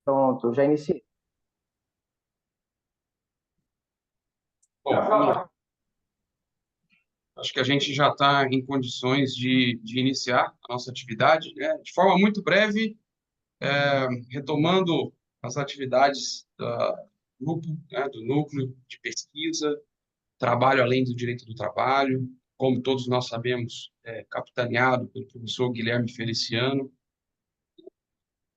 Pronto, já iniciei. Bom, acho que a gente já está em condições de iniciar a nossa atividade, né? De forma muito breve, retomando as atividades do grupo, né, do núcleo de pesquisa, trabalho além do direito do trabalho, como todos nós sabemos, capitaneado pelo professor Guilherme Feliciano,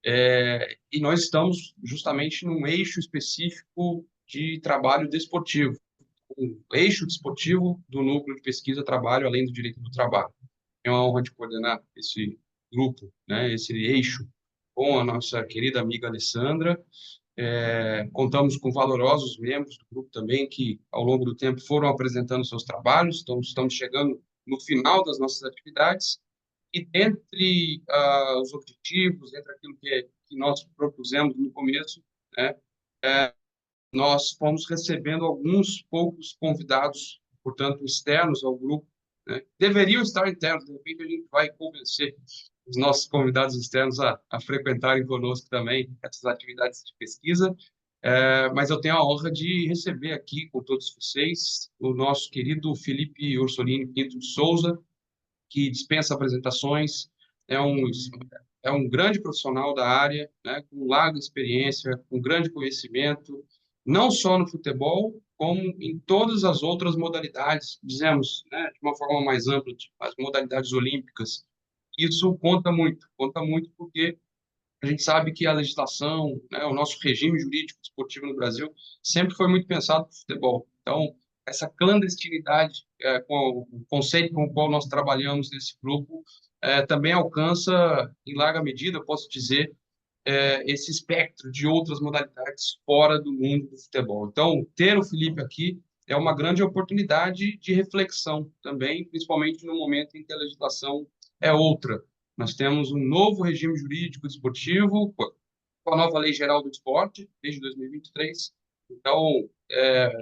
e nós estamos justamente num eixo específico de trabalho desportivo, um eixo desportivo do núcleo de pesquisa trabalho além do direito do trabalho. É uma honra de coordenar esse grupo, né, esse eixo, com a nossa querida amiga Alessandra. Contamos com valorosos membros do grupo também, que ao longo do tempo foram apresentando seus trabalhos, então estamos chegando no final das nossas atividades, e entre os objetivos, entre aquilo que nós propusemos no começo, né, nós fomos recebendo alguns poucos convidados, portanto, externos ao grupo, né? Deveriam estar internos, de repente a gente vai convencer os nossos convidados externos a frequentarem conosco também essas atividades de pesquisa. Mas eu tenho a honra de receber aqui com todos vocês o nosso querido Felipe Ursolini Pinto de Souza, que dispensa apresentações, é um, é um grande profissional da área, né, com larga experiência, com grande conhecimento, não só no futebol, como em todas as outras modalidades, dizemos, né, de uma forma mais ampla, tipo, as modalidades olímpicas. Isso conta muito porque a gente sabe que a legislação, né, o nosso regime jurídico esportivo no Brasil sempre foi muito pensado para o futebol. Então, essa clandestinidade, com o conceito com o qual nós trabalhamos nesse grupo, também alcança, em larga medida, eu posso dizer, esse espectro de outras modalidades fora do mundo do futebol. Então, ter o Felipe aqui é uma grande oportunidade de reflexão também, principalmente no momento em que a legislação é outra. Nós temos um novo regime jurídico desportivo, com a nova Lei Geral do Esporte, desde 2023. Então,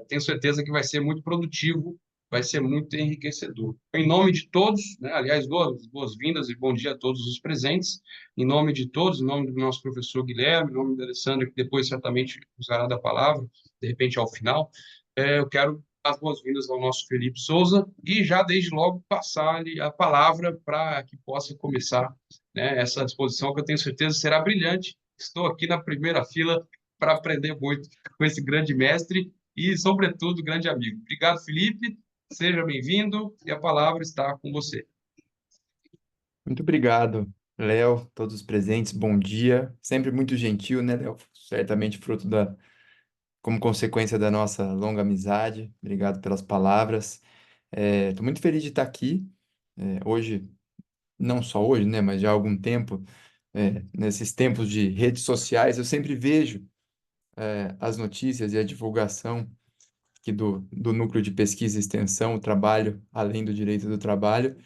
tenho certeza que vai ser muito produtivo, vai ser muito enriquecedor. Em nome de todos, né, aliás, boas-vindas e bom dia a todos os presentes. Em nome de todos, em nome do nosso professor Guilherme, em nome da Alessandra, que depois certamente usará da palavra, de repente ao final, eu quero as boas-vindas ao nosso Felipe Souza e já desde logo passar-lhe a palavra para que possa começar, né, essa disposição que eu tenho certeza será brilhante. Estou aqui na primeira fila para aprender muito com esse grande mestre e, sobretudo, grande amigo. Obrigado, Felipe. Seja bem-vindo e a palavra está com você. Muito obrigado, Léo, todos os presentes, bom dia. Sempre muito gentil, né, Léo? Certamente fruto como consequência da nossa longa amizade. Obrigado pelas palavras. Estou muito feliz de estar aqui. Hoje, não só hoje, né, mas já há algum tempo, nesses tempos de redes sociais, eu sempre vejo, as notícias e a divulgação aqui do Núcleo de Pesquisa e Extensão, o trabalho além do direito do trabalho,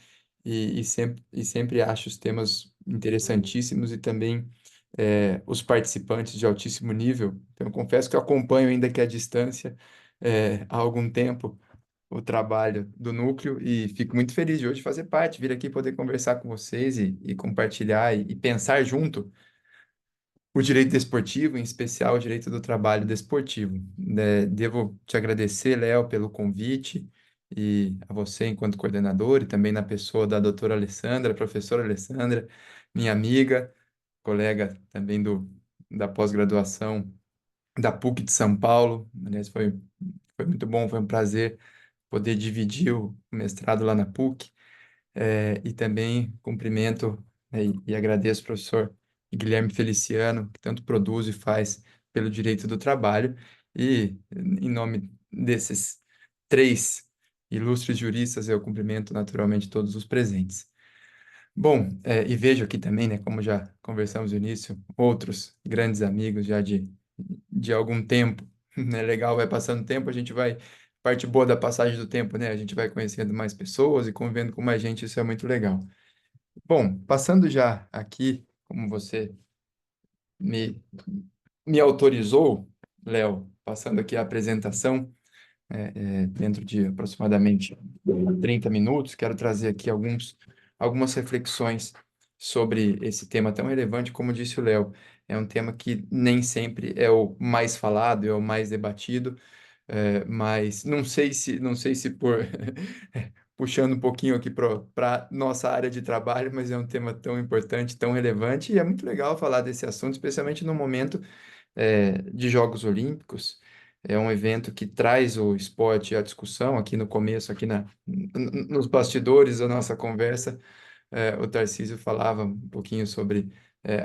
e sempre acho os temas interessantíssimos e também os participantes de altíssimo nível. Então, eu confesso que eu acompanho ainda que à distância, há algum tempo, o trabalho do núcleo e fico muito feliz de hoje fazer parte, vir aqui poder conversar com vocês e compartilhar e pensar junto o direito desportivo, em especial o direito do trabalho desportivo. Devo te agradecer, Léo, pelo convite e a você enquanto coordenador e também na pessoa da doutora Alessandra, professora Alessandra, minha amiga, colega também da pós-graduação da PUC de São Paulo. Aliás, foi muito bom, foi um prazer poder dividir o mestrado lá na PUC. E também cumprimento, né, e agradeço ao professor Guilherme Feliciano, que tanto produz e faz pelo direito do trabalho, e em nome desses três ilustres juristas, eu cumprimento naturalmente todos os presentes. Bom, e vejo aqui também, né, como já conversamos no início, outros grandes amigos já de algum tempo. É legal, vai passando o tempo, a gente vai. Parte boa da passagem do tempo, né? A gente vai conhecendo mais pessoas e convivendo com mais gente, isso é muito legal. Bom, passando já aqui, como você me, me autorizou, Léo, passando aqui a apresentação, dentro de aproximadamente 30 minutos, quero trazer aqui algumas reflexões sobre esse tema tão relevante, como disse o Léo. É um tema que nem sempre é o mais falado, é o mais debatido, mas não sei se por puxando um pouquinho aqui para nossa área de trabalho, mas é um tema tão importante, tão relevante, e é muito legal falar desse assunto, especialmente no momento de Jogos Olímpicos. É um evento que traz o esporte à discussão aqui no começo, aqui nos bastidores da nossa conversa. O Tarcísio falava um pouquinho sobre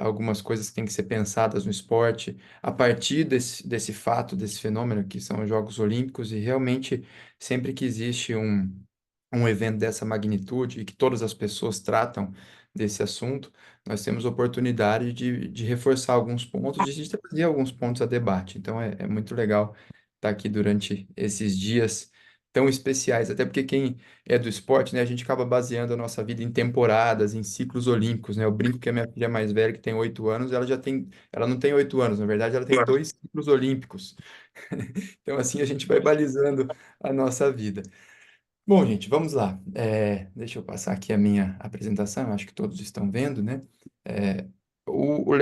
algumas coisas que têm que ser pensadas no esporte a partir desse fato, desse fenômeno que são os Jogos Olímpicos, e realmente sempre que existe um evento dessa magnitude e que todas as pessoas tratam desse assunto, nós temos oportunidade de reforçar alguns pontos, de trazer alguns pontos a debate. Então é muito legal estar aqui durante esses dias tão especiais, até porque quem é do esporte, né, a gente acaba baseando a nossa vida em temporadas, em ciclos olímpicos, né? Eu brinco que a minha filha mais velha, que tem 8 anos, ela não tem 8 anos, na verdade, ela tem dois ciclos olímpicos. Então assim a gente vai balizando a nossa vida. Bom, gente, vamos lá. Deixa eu passar aqui a minha apresentação, acho que todos estão vendo, né? É, o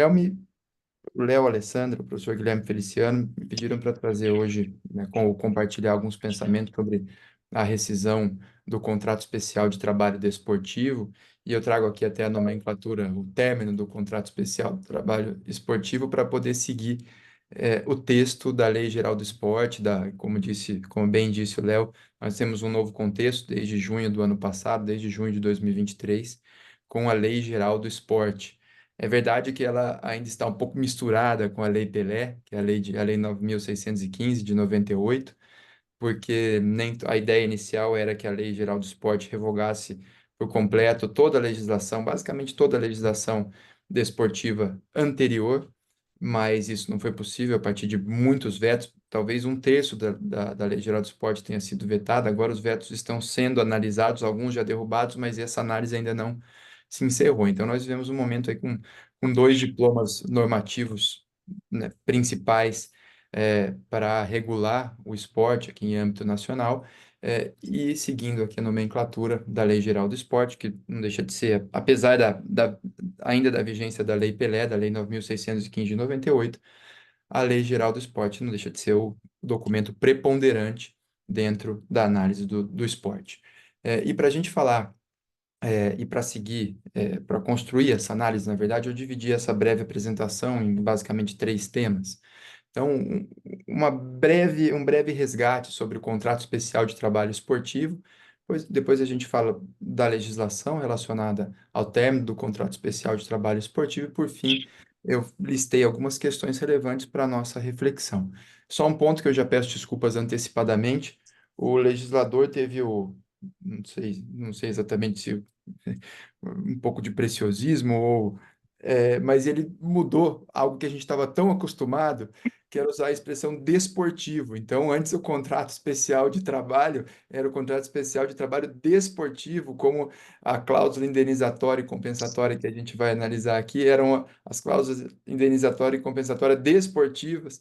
Léo Alessandro, o professor Guilherme Feliciano, me pediram para trazer hoje, né, compartilhar alguns pensamentos sobre a rescisão do contrato especial de trabalho desportivo, e eu trago aqui até a nomenclatura, o término do contrato especial de trabalho esportivo, para poder seguir o texto da Lei Geral do Esporte, como bem disse o Léo, nós temos um novo contexto desde junho do ano passado, desde junho de 2023, com a Lei Geral do Esporte. É verdade que ela ainda está um pouco misturada com a Lei Pelé, que é a Lei 9.615 de 98, porque a ideia inicial era que a Lei Geral do Esporte revogasse por completo toda a legislação, basicamente toda a legislação desportiva anterior, mas isso não foi possível a partir de muitos vetos. Talvez um terço da Lei Geral do Esporte tenha sido vetada, agora os vetos estão sendo analisados, alguns já derrubados, mas essa análise ainda não se encerrou. Então, nós vivemos um momento aí com dois diplomas normativos, né, principais para regular o esporte aqui em âmbito nacional, e seguindo aqui a nomenclatura da Lei Geral do Esporte, que não deixa de ser, apesar ainda da vigência da Lei Pelé, da Lei 9.615 de 98, a Lei Geral do Esporte não deixa de ser o documento preponderante dentro da análise do esporte. E para a gente falar e para seguir, para construir essa análise, na verdade, eu dividi essa breve apresentação em basicamente três temas. Então, um breve resgate sobre o contrato especial de trabalho esportivo, depois a gente fala da legislação relacionada ao término do contrato especial de trabalho esportivo, e por fim, eu listei algumas questões relevantes para a nossa reflexão. Só um ponto que eu já peço desculpas antecipadamente, o legislador teve não sei exatamente se um pouco de preciosismo, mas ele mudou algo que a gente estava tão acostumado, que era usar a expressão desportivo. Então, antes o contrato especial de trabalho era o contrato especial de trabalho desportivo, como a cláusula indenizatória e compensatória que a gente vai analisar aqui, eram as cláusulas indenizatória e compensatória desportivas.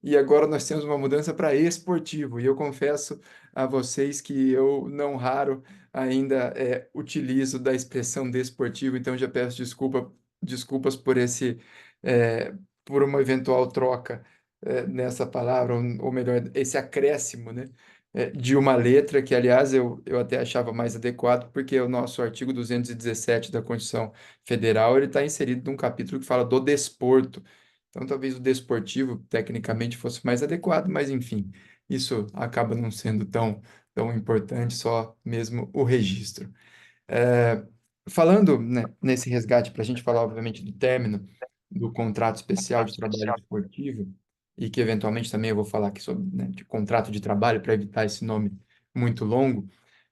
E agora nós temos uma mudança para esportivo. E eu confesso a vocês que eu não raro ainda utilizo da expressão desportivo, então já peço desculpas por é, por uma eventual troca nessa palavra, ou melhor, esse acréscimo, né, de uma letra que, aliás, eu até achava mais adequado, porque o nosso artigo 217 da Constituição Federal, ele está inserido num capítulo que fala do desporto. Então, talvez o desportivo, tecnicamente, fosse mais adequado, mas, enfim, isso acaba não sendo tão importante, só mesmo o registro. É, Falando, né, nesse resgate, para a gente falar, obviamente, do término do contrato especial de trabalho esportivo, e que eventualmente também eu vou falar aqui sobre, né, de contrato de trabalho, para evitar esse nome muito longo,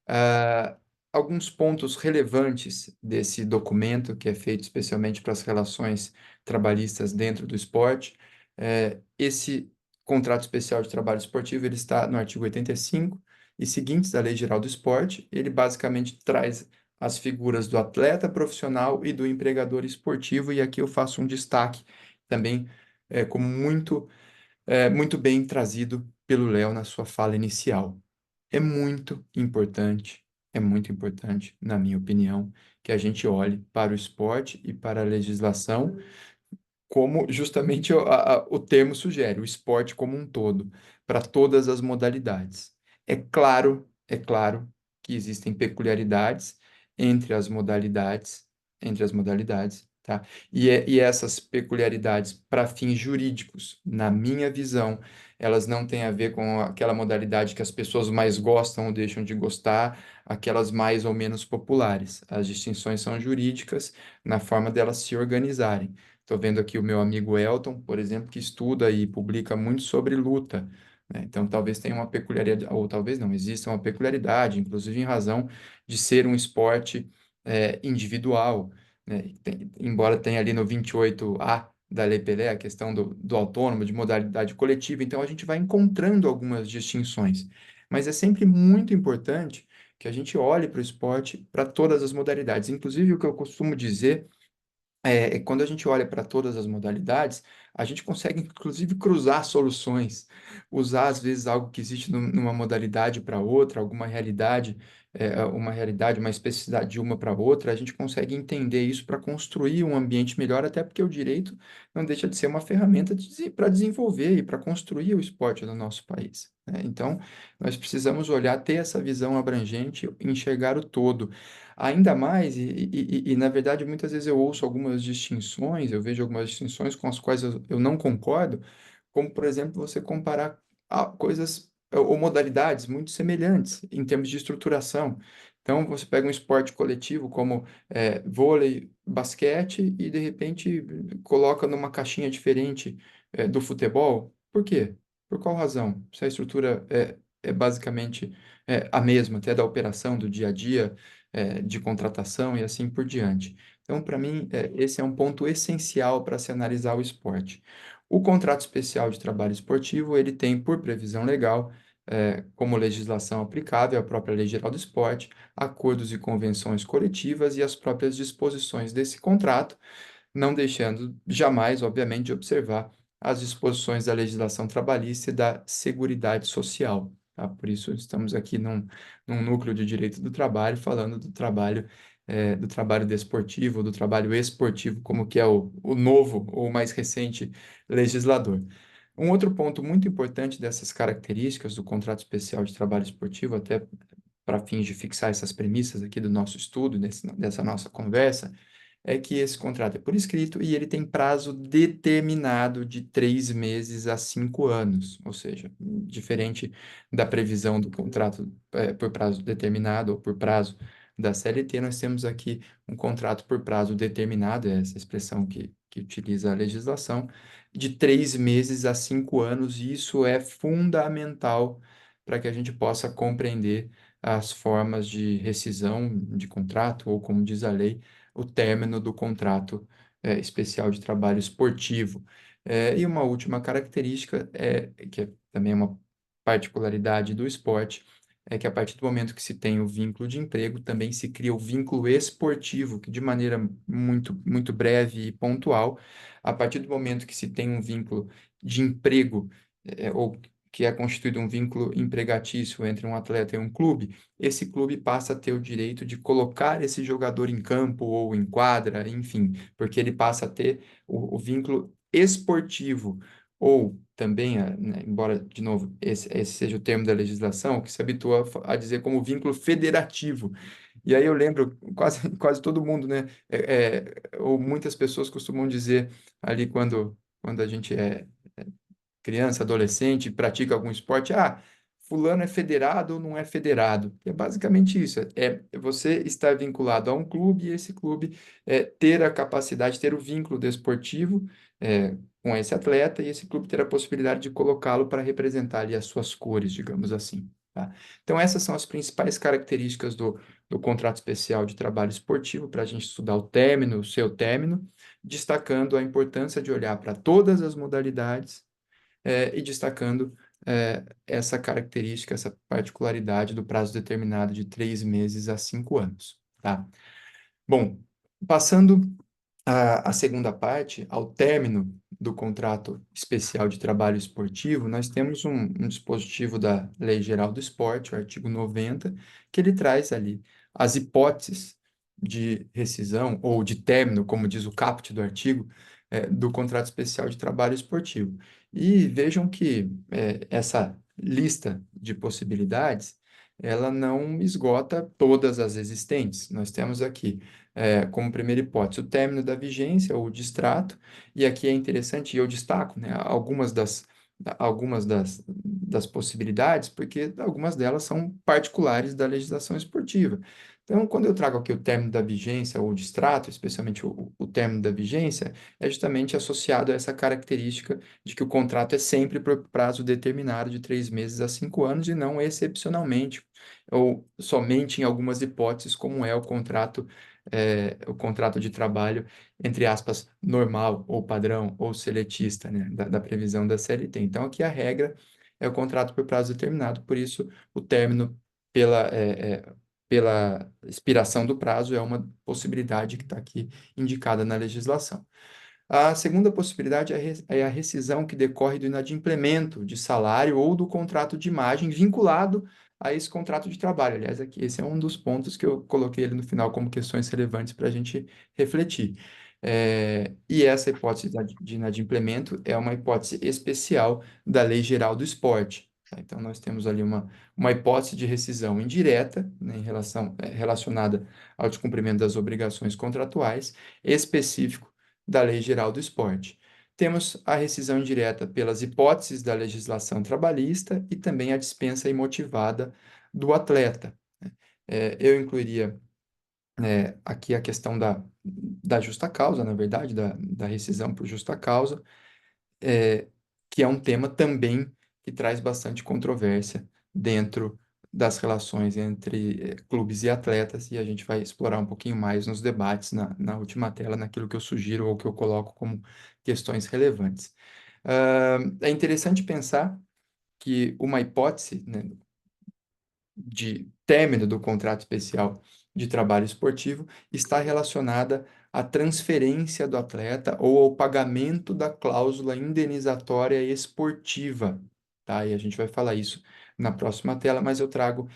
ah, alguns pontos relevantes desse documento, que é feito especialmente para as relações trabalhistas dentro do esporte. Esse contrato especial de trabalho esportivo, ele está no artigo 85 e seguintes da Lei Geral do Esporte. Ele basicamente traz as figuras do atleta profissional e do empregador esportivo, e aqui eu faço um destaque também, como muito bem trazido pelo Léo na sua fala inicial. É muito importante, na minha opinião, que a gente olhe para o esporte e para a legislação como justamente o termo sugere, o esporte como um todo, para todas as modalidades. É claro que existem peculiaridades entre as modalidades, tá? E essas peculiaridades, para fins jurídicos, na minha visão, elas não têm a ver com aquela modalidade que as pessoas mais gostam ou deixam de gostar, aquelas mais ou menos populares. As distinções são jurídicas na forma delas se organizarem. Estou vendo aqui o meu amigo Elton, por exemplo, que estuda e publica muito sobre luta, né? Então, talvez tenha uma peculiaridade, ou talvez não, exista uma peculiaridade, inclusive em razão de ser um esporte individual, né? Embora tenha ali no 28A da Lei Pelé a questão do autônomo, de modalidade coletiva, então a gente vai encontrando algumas distinções. Mas é sempre muito importante que a gente olhe para o esporte, para todas as modalidades. Inclusive, o que eu costumo dizer quando a gente olha para todas as modalidades, a gente consegue, inclusive, cruzar soluções, usar, às vezes, algo que existe numa modalidade para outra, alguma realidade, uma realidade, uma especificidade de uma para outra, a gente consegue entender isso para construir um ambiente melhor, até porque o direito não deixa de ser uma ferramenta para desenvolver e para construir o esporte no nosso país, né? Então, nós precisamos olhar, ter essa visão abrangente, enxergar o todo. Ainda mais, na verdade, muitas vezes eu ouço algumas distinções, eu vejo algumas distinções com as quais eu não concordo, como, por exemplo, você comparar coisas ou modalidades muito semelhantes em termos de estruturação. Então, você pega um esporte coletivo como vôlei, basquete, e de repente coloca numa caixinha diferente do futebol. Por quê? Por qual razão? Se a estrutura é basicamente a mesma, até da operação do dia a dia de contratação e assim por diante. Então, para mim, esse é um ponto essencial para se analisar o esporte. O contrato especial de trabalho esportivo, ele tem por previsão legal, como legislação aplicável, a própria Lei Geral do Esporte, acordos e convenções coletivas e as próprias disposições desse contrato, não deixando jamais, obviamente, de observar as disposições da legislação trabalhista e da Seguridade Social. Tá? Por isso, estamos aqui num núcleo de direito do trabalho, falando do trabalho desportivo, do trabalho esportivo, como que é o novo ou mais recente legislador. Um outro ponto muito importante dessas características do contrato especial de trabalho esportivo, até para fins de fixar essas premissas aqui do nosso estudo, dessa nossa conversa, é que esse contrato é por escrito e ele tem prazo determinado de 3 meses a 5 anos, ou seja, diferente da previsão do contrato por prazo determinado ou por prazo da CLT, nós temos aqui um contrato por prazo determinado, é essa expressão que utiliza a legislação, de 3 meses a 5 anos, e isso é fundamental para que a gente possa compreender as formas de rescisão de contrato, ou como diz a lei, o término do contrato especial de trabalho esportivo. E uma última característica, que é também uma particularidade do esporte, é que a partir do momento que se tem o vínculo de emprego, também se cria o vínculo esportivo, que de maneira muito breve e pontual, a partir do momento que se tem um vínculo de emprego, ou que é constituído um vínculo empregatício entre um atleta e um clube, esse clube passa a ter o direito de colocar esse jogador em campo ou em quadra, enfim, porque ele passa a ter o vínculo esportivo, ou também, né, embora, de novo, esse seja o termo da legislação, que se habitua a dizer como vínculo federativo. E aí eu lembro, quase todo mundo, né, ou muitas pessoas costumam dizer ali quando a gente é criança, adolescente, pratica algum esporte, fulano é federado ou não é federado. É basicamente isso, você estar vinculado a um clube e esse clube ter a capacidade, ter o vínculo desportivo com esse atleta, e esse clube ter a possibilidade de colocá-lo para representar ali as suas cores, digamos assim. Tá? Então, essas são as principais características do contrato especial de trabalho esportivo, para a gente estudar o término, o seu término, destacando a importância de olhar para todas as modalidades e destacando essa característica, essa particularidade do prazo determinado de 3 meses a 5 anos, tá? Bom, passando à segunda parte, ao término do contrato especial de trabalho esportivo, nós temos um dispositivo da Lei Geral do Esporte, o artigo 90, que ele traz ali as hipóteses de rescisão ou de término, como diz o caput do artigo, do contrato especial de trabalho esportivo. E vejam que essa lista de possibilidades, ela não esgota todas as existentes. Nós temos aqui, como primeira hipótese, o término da vigência ou o distrato, e aqui é interessante, e eu destaco, né, algumas das possibilidades, porque algumas delas são particulares da legislação esportiva. Então, quando eu trago aqui o término da vigência ou o distrato, especialmente o término da vigência, é justamente associado a essa característica de que o contrato é sempre por prazo determinado de 3 meses a 5 anos e não excepcionalmente ou somente em algumas hipóteses, como é o contrato de trabalho, entre aspas, normal ou padrão ou seletista, né, da previsão da CLT. Então, aqui a regra é o contrato por prazo determinado, por isso o término pela expiração do prazo é uma possibilidade que está aqui indicada na legislação. A segunda possibilidade é a rescisão que decorre do inadimplemento de salário ou do contrato de imagem vinculado a esse contrato de trabalho. Aliás, aqui esse é um dos pontos que eu coloquei ali no final como questões relevantes para a gente refletir. E essa hipótese de inadimplemento é uma hipótese especial da Lei Geral do Esporte. Tá? Então, nós temos ali uma hipótese de rescisão indireta, né, relacionada ao descumprimento das obrigações contratuais, específico da Lei Geral do Esporte. Temos a rescisão indireta pelas hipóteses da legislação trabalhista e também a dispensa imotivada do atleta. Eu incluiria, aqui a questão da justa causa, na verdade, da rescisão por justa causa, é, que é um tema também que traz bastante controvérsia dentro das relações entre clubes e atletas, e a gente vai explorar um pouquinho mais nos debates na última tela, naquilo que eu sugiro ou que eu coloco como questões relevantes. É interessante pensar que uma hipótese, né, de término do contrato especial de trabalho esportivo está relacionada à transferência do atleta ou ao pagamento da cláusula indenizatória esportiva, tá? E a gente vai falar isso na próxima tela, mas eu trago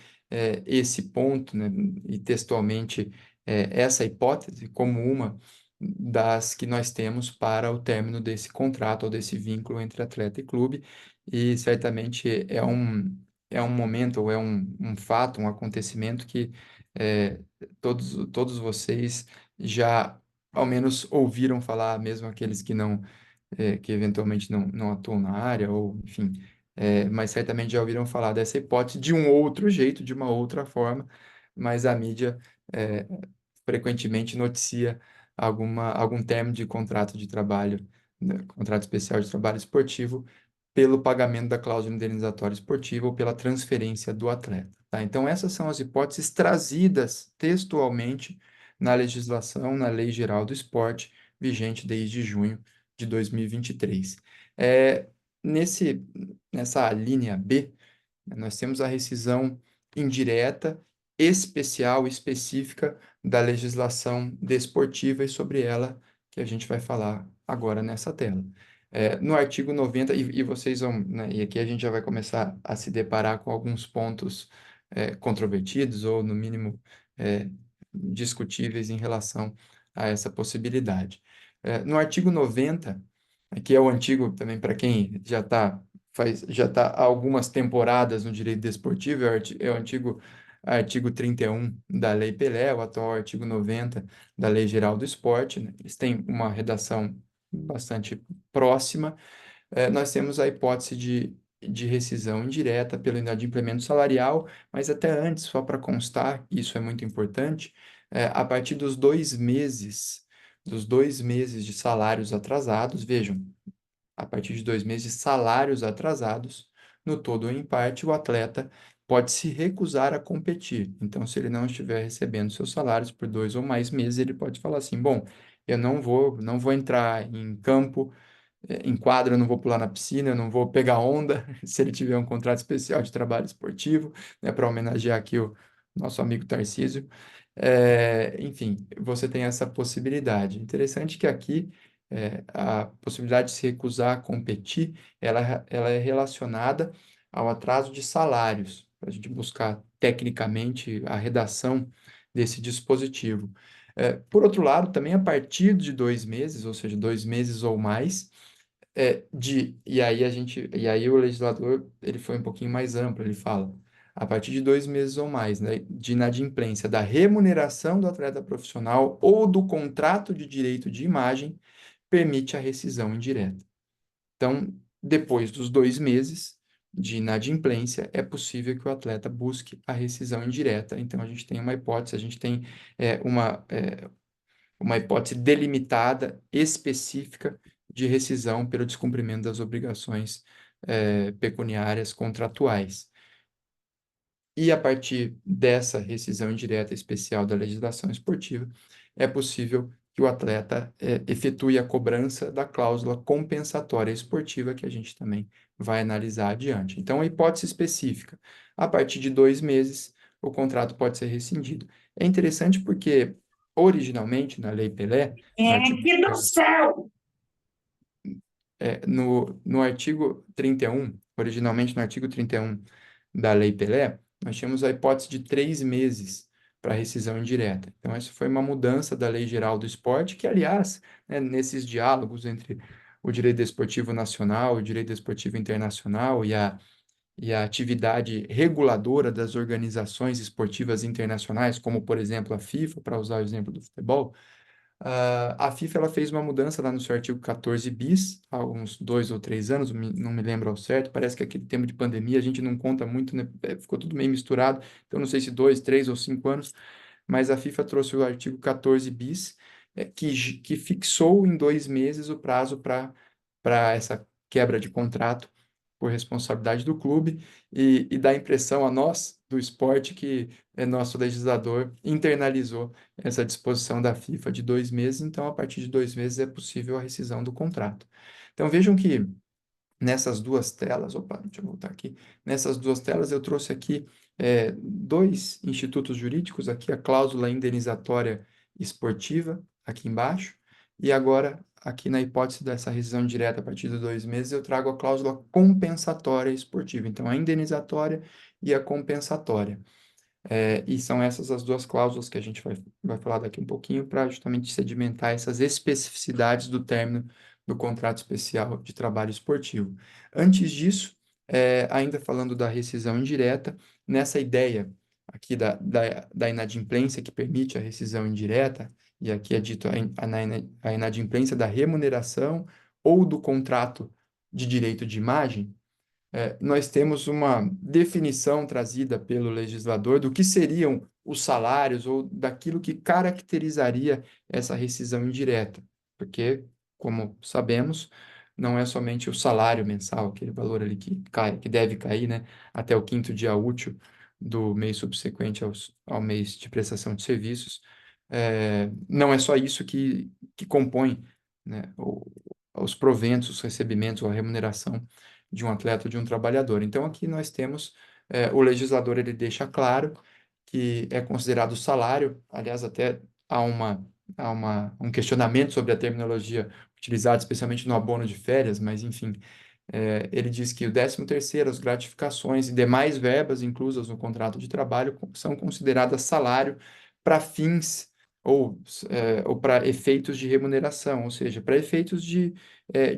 esse ponto, né, e textualmente essa hipótese como uma das que nós temos para o término desse contrato ou desse vínculo entre atleta e clube, e certamente é um momento, ou é um fato, um acontecimento que todos vocês já, ao menos, ouviram falar, mesmo aqueles que não, que eventualmente não atuam na área, ou, enfim, mas certamente já ouviram falar dessa hipótese de um outro jeito, de uma outra forma, mas a mídia é, frequentemente noticia algum término de contrato de trabalho, né, contrato especial de trabalho esportivo, pelo pagamento da cláusula indenizatória esportiva ou pela transferência do atleta. Tá? Então, essas são as hipóteses trazidas textualmente na legislação, na Lei Geral do Esporte, vigente desde junho de 2023. É, nessa linha B, nós temos a rescisão indireta, especial, específica da legislação desportiva e sobre ela que a gente vai falar agora nessa tela. No artigo 90, e vocês vão, né, e aqui a gente já vai começar a se deparar com alguns pontos controvertidos ou, no mínimo, discutíveis em relação a essa possibilidade. No artigo 90, que é o antigo também para quem já está há algumas temporadas no direito desportivo, é o antigo artigo 31 da Lei Pelé, o atual artigo 90 da Lei Geral do Esporte, né? Eles têm uma redação bastante próxima. Nós temos a hipótese de rescisão indireta pelo inadimplemento salarial, mas até antes, só para constar, isso é muito importante, a partir dos dois meses de salários atrasados, vejam, a partir de 2 meses, salários atrasados, no todo ou em parte, o atleta pode se recusar a competir. Então, se ele não estiver recebendo seus salários por 2 ou mais meses, ele pode falar assim: bom, eu não vou entrar em campo, em quadra, eu não vou pular na piscina, eu não vou pegar onda, se ele tiver um contrato especial de trabalho esportivo, né, para homenagear aqui o nosso amigo Tarcísio. Enfim, você tem essa possibilidade. Interessante que aqui a possibilidade de se recusar a competir, ela é relacionada ao atraso de salários, para a gente buscar tecnicamente a redação desse dispositivo. Por outro lado, também a partir de 2 meses, ou seja, 2 meses ou mais, e aí o legislador, ele foi um pouquinho mais amplo, ele fala, a partir de 2 meses ou mais, né, de inadimplência da remuneração do atleta profissional ou do contrato de direito de imagem, permite a rescisão indireta. Então, depois dos 2 meses de inadimplência, é possível que o atleta busque a rescisão indireta. Então, a gente tem uma hipótese, a gente tem é, uma, é, uma hipótese delimitada, específica, de rescisão pelo descumprimento das obrigações pecuniárias contratuais. E a partir dessa rescisão indireta especial da legislação esportiva, é possível que o atleta efetue a cobrança da cláusula compensatória esportiva, que a gente também vai analisar adiante. Então, a hipótese específica, a partir de 2 meses, o contrato pode ser rescindido. É interessante porque, originalmente, na Lei Pelé, no artigo, Gente do céu! no artigo 31, originalmente no artigo 31 da Lei Pelé, nós tínhamos a hipótese de 3 meses para rescisão indireta. Então, essa foi uma mudança da Lei Geral do Esporte, que, aliás, né, nesses diálogos entre o direito desportivo nacional, o direito desportivo internacional e a atividade reguladora das organizações esportivas internacionais, como, por exemplo, a FIFA, para usar o exemplo do futebol, a FIFA ela fez uma mudança lá no seu artigo 14 bis, há uns 2 ou 3 anos, não me lembro ao certo, parece que aquele tempo de pandemia a gente não conta muito, né? Ficou tudo meio misturado, então não sei se 2, 3 ou 5 anos, mas a FIFA trouxe o artigo 14 bis, que fixou em 2 meses o prazo para essa quebra de contrato por responsabilidade do clube e dá a impressão a nós, do esporte, que nosso legislador internalizou essa disposição da FIFA de 2 meses, então a partir de 2 meses é possível a rescisão do contrato. Então vejam que nessas duas telas, opa, deixa eu voltar aqui, nessas duas telas eu trouxe aqui dois institutos jurídicos, aqui a cláusula indenizatória esportiva, aqui embaixo, e agora, aqui na hipótese dessa rescisão direta a partir de 2 meses, eu trago a cláusula compensatória esportiva. Então, a indenizatória e a compensatória. E são essas as duas cláusulas que a gente vai falar daqui um pouquinho para justamente sedimentar essas especificidades do término do contrato especial de trabalho esportivo. Antes disso, ainda falando da rescisão indireta, nessa ideia aqui da inadimplência que permite a rescisão indireta, e aqui é dito a inadimplência da remuneração ou do contrato de direito de imagem, nós temos uma definição trazida pelo legislador do que seriam os salários ou daquilo que caracterizaria essa rescisão indireta, porque, como sabemos, não é somente o salário mensal, aquele valor ali que cai, que deve cair, né, até o quinto dia útil do mês subsequente ao mês de prestação de serviços, não é só isso que compõe, né, os proventos, os recebimentos ou a remuneração de um atleta ou de um trabalhador. Então, aqui nós temos, o legislador, ele deixa claro que é considerado salário, aliás, até há um questionamento sobre a terminologia utilizada, especialmente no abono de férias, mas, enfim, ele diz que o 13º, as gratificações e demais verbas inclusas no contrato de trabalho são consideradas salário para fins ou para efeitos de remuneração, ou seja, para efeitos de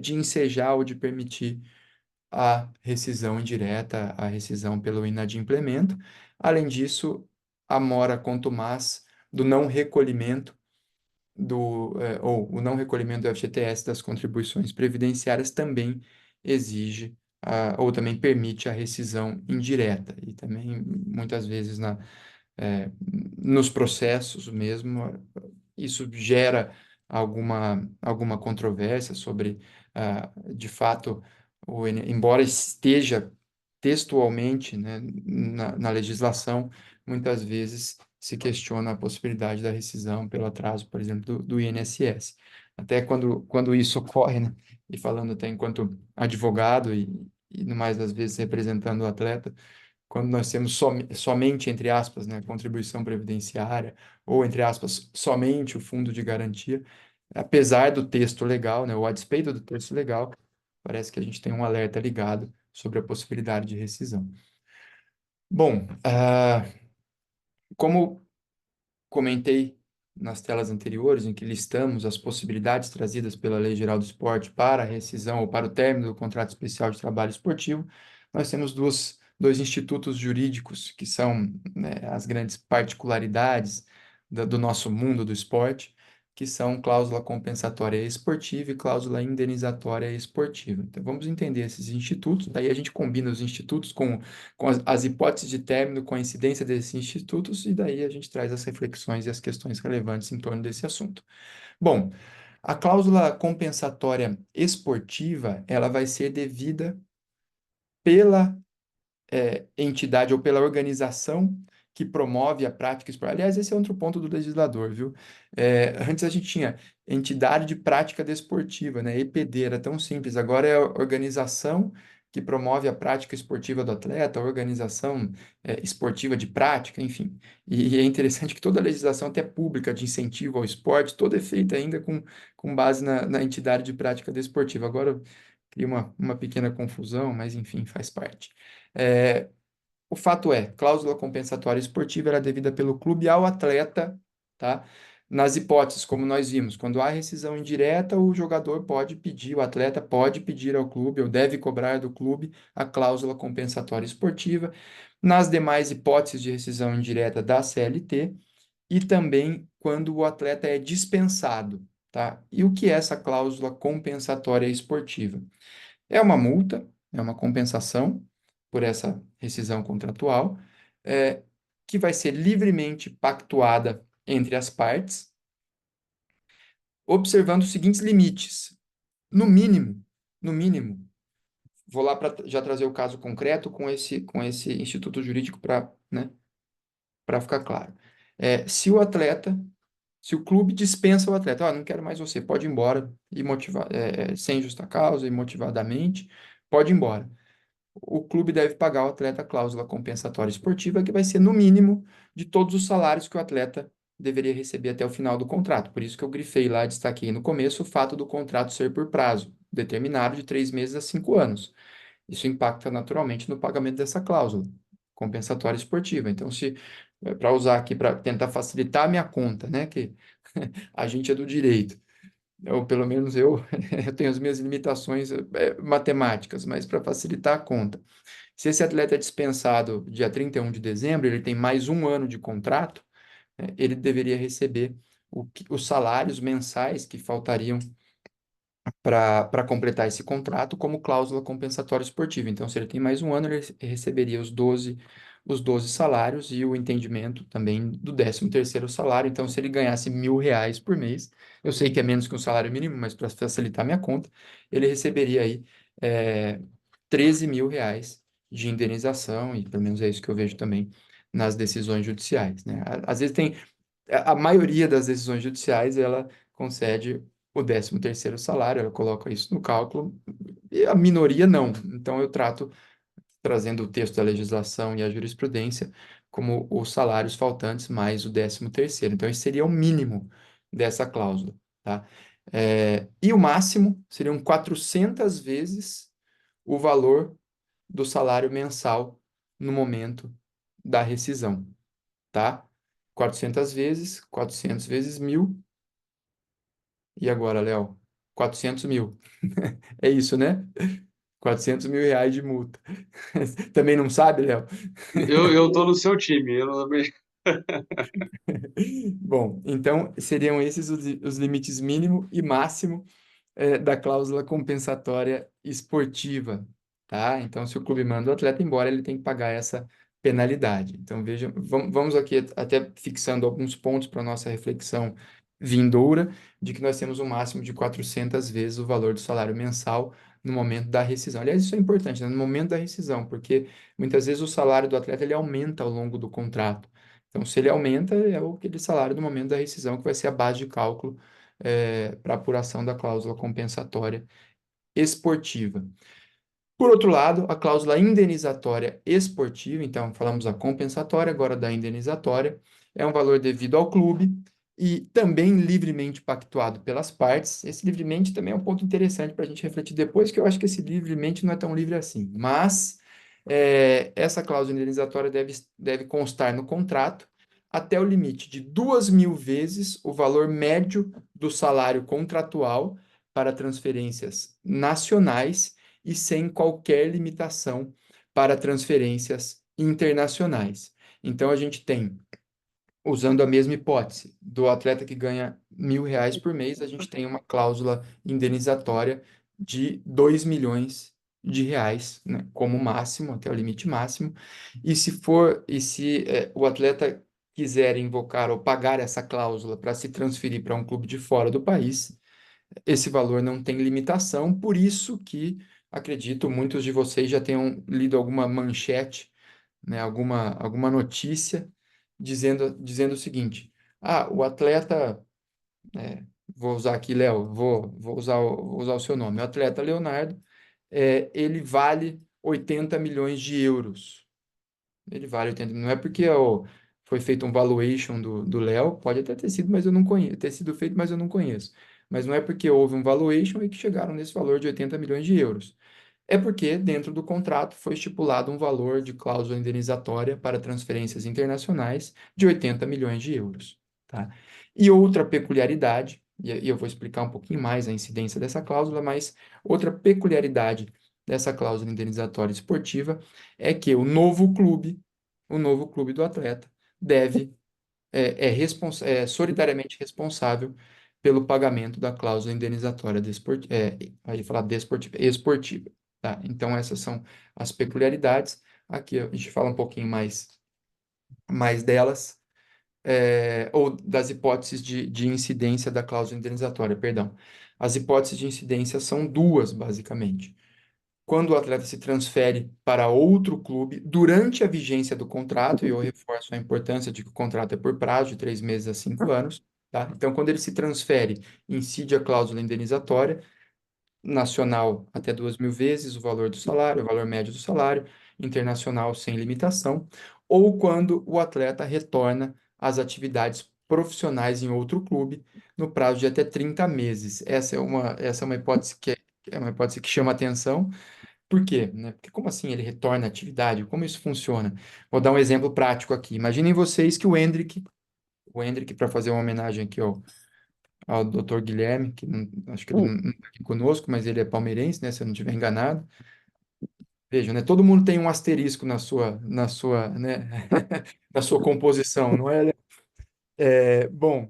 ensejar ou de permitir a rescisão indireta, a rescisão pelo inadimplemento. Além disso, a mora contumaz do não recolhimento ou o não recolhimento do FGTS das contribuições previdenciárias também exige ou também permite a rescisão indireta. E também, muitas vezes, nos processos mesmo, isso gera alguma controvérsia sobre, de fato, embora esteja textualmente, né, na legislação, muitas vezes se questiona a possibilidade da rescisão pelo atraso, por exemplo, do INSS. Até quando isso ocorre, né, e falando até enquanto advogado e no mais das vezes representando o atleta, quando nós temos somente, entre aspas, né, contribuição previdenciária, ou, entre aspas, somente o fundo de garantia, apesar do texto legal, né, ou a despeito do texto legal, parece que a gente tem um alerta ligado sobre a possibilidade de rescisão. Bom, como comentei nas telas anteriores, em que listamos as possibilidades trazidas pela Lei Geral do Esporte para a rescisão ou para o término do contrato especial de trabalho esportivo, nós temos dois institutos jurídicos que são, né, as grandes particularidades do nosso mundo do esporte, que são cláusula compensatória esportiva e cláusula indenizatória esportiva. Então, vamos entender esses institutos, daí a gente combina os institutos com as hipóteses de término, com a incidência desses institutos, e daí a gente traz as reflexões e as questões relevantes em torno desse assunto. Bom, a cláusula compensatória esportiva, ela vai ser devida pela entidade ou pela organização que promove a prática esportiva. Aliás, esse é outro ponto do legislador, viu? Antes a gente tinha entidade de prática desportiva, né? EPD, era tão simples. Agora é a organização que promove a prática esportiva do atleta, a organização esportiva de prática, enfim. E é interessante que toda a legislação, até pública, de incentivo ao esporte, toda é feita ainda com base na entidade de prática desportiva. Agora cria uma pequena confusão, mas enfim, faz parte. É, o fato é, cláusula compensatória esportiva era devida pelo clube ao atleta, tá? Nas hipóteses, como nós vimos, quando há rescisão indireta, o jogador pode pedir, o atleta pode pedir ao clube, ou deve cobrar do clube, a cláusula compensatória esportiva. Nas demais hipóteses de rescisão indireta da CLT, e também quando o atleta é dispensado, tá? E o que é essa cláusula compensatória esportiva? É uma multa, é uma compensação por essa rescisão contratual, é, que vai ser livremente pactuada entre as partes, observando os seguintes limites. No mínimo, no mínimo, vou lá para já trazer o caso concreto com esse instituto jurídico para, né, para ficar claro. Se o clube dispensa o atleta, não quero mais você, pode ir embora, e motivar, sem justa causa e motivadamente, pode ir embora. O clube deve pagar ao atleta a cláusula compensatória esportiva, que vai ser no mínimo de todos os salários que o atleta deveria receber até o final do contrato. Por isso que eu grifei lá, destaquei no começo o fato do contrato ser por prazo, determinado de 3 meses a 5 anos. Isso impacta naturalmente no pagamento dessa cláusula compensatória esportiva. Então, se para usar aqui para tentar facilitar a minha conta, né, que a gente é do direito, ou pelo menos eu, eu tenho as minhas limitações matemáticas, mas para facilitar a conta. Se esse atleta é dispensado dia 31 de dezembro, ele tem mais um ano de contrato, ele deveria receber os salários mensais que faltariam para completar esse contrato como cláusula compensatória esportiva. Então, se ele tem mais um ano, ele receberia os doze salários e o entendimento também do 13º salário. Então, se ele ganhasse R$ 1.000 por mês, eu sei que é menos que um salário mínimo, mas para facilitar minha conta, ele receberia aí R$ 13.000 de indenização, e pelo menos é isso que eu vejo também nas decisões judiciais, né? Às vezes a maioria das decisões judiciais, ela concede o 13º salário, ela coloca isso no cálculo, e a minoria não. Então, eu trazendo o texto da legislação e a jurisprudência, como os salários faltantes mais o 13º. Então, esse seria o mínimo dessa cláusula, tá? E o máximo seriam 400 vezes o valor do salário mensal no momento da rescisão, tá? 400 vezes, 400 vezes 1.000, e agora, Léo? 400 mil. É isso, né? R$ 400.000 de multa. Também não sabe, Léo? Eu tô no seu time, eu não... Bom, então seriam esses os limites mínimo e máximo da cláusula compensatória esportiva, tá? Então, se o clube manda o atleta embora, ele tem que pagar essa penalidade. Então, veja, vamos aqui até fixando alguns pontos para nossa reflexão vindoura, de que nós temos um máximo de 400 vezes o valor do salário mensal no momento da rescisão. Aliás, isso é importante, né? No momento da rescisão, porque muitas vezes o salário do atleta ele aumenta ao longo do contrato. Então, se ele aumenta, é aquele salário no momento da rescisão que vai ser a base de cálculo para apuração da cláusula compensatória esportiva. Por outro lado, a cláusula indenizatória esportiva, então falamos a compensatória, agora da indenizatória, é um valor devido ao clube e também livremente pactuado pelas partes. Esse livremente também é um ponto interessante para a gente refletir depois, que eu acho que esse livremente não é tão livre assim. Mas essa cláusula indenizatória deve constar no contrato, até o limite de 2.000 vezes o valor médio do salário contratual para transferências nacionais e sem qualquer limitação para transferências internacionais. Então, a gente tem, usando a mesma hipótese, do atleta que ganha R$ 1.000 por mês, a gente tem uma cláusula indenizatória de R$ 2 milhões, né, como máximo, até o limite máximo. E se o atleta quiser invocar ou pagar essa cláusula para se transferir para um clube de fora do país, esse valor não tem limitação, por isso que acredito muitos de vocês já tenham lido alguma manchete, né, alguma notícia dizendo o seguinte: o atleta, vou usar aqui, Léo, vou usar o seu nome, o atleta Leonardo, ele vale 80 milhões de euros. Ele vale 80, não é porque foi feito um valuation do Léo, pode até ter sido, mas eu não conheço, ter sido feito, mas eu não conheço. Mas não é porque houve um valuation e que chegaram nesse valor de 80 milhões de euros. É porque dentro do contrato foi estipulado um valor de cláusula indenizatória para transferências internacionais de 80 milhões de euros, tá? E outra peculiaridade, e eu vou explicar um pouquinho mais a incidência dessa cláusula, mas outra peculiaridade dessa cláusula indenizatória esportiva é que o novo clube do atleta deve solidariamente responsável pelo pagamento da cláusula indenizatória aí falar esportiva, tá? Então essas são as peculiaridades. Aqui a gente fala um pouquinho mais delas, ou das hipóteses de incidência da cláusula indenizatória, perdão. As hipóteses de incidência são duas, basicamente: quando o atleta se transfere para outro clube durante a vigência do contrato, e eu reforço a importância de que o contrato é por prazo de 3 meses a 5 anos, tá? Então, quando ele se transfere, incide a cláusula indenizatória, nacional até 2.000 vezes o valor do salário, o valor médio do salário, internacional sem limitação, ou quando o atleta retorna às atividades profissionais em outro clube no prazo de até 30 meses. Essa é uma hipótese é uma hipótese que chama atenção. Por quê? Né? Porque como assim ele retorna à atividade? Como isso funciona? Vou dar um exemplo prático aqui. Imaginem vocês que o Endrick, para fazer uma homenagem aqui ao Dr. Guilherme, que acho que ele não está aqui conosco, mas ele é palmeirense, né? Se eu não estiver enganado. Vejam, né? Todo mundo tem um asterisco né? na sua composição, não é? Bom,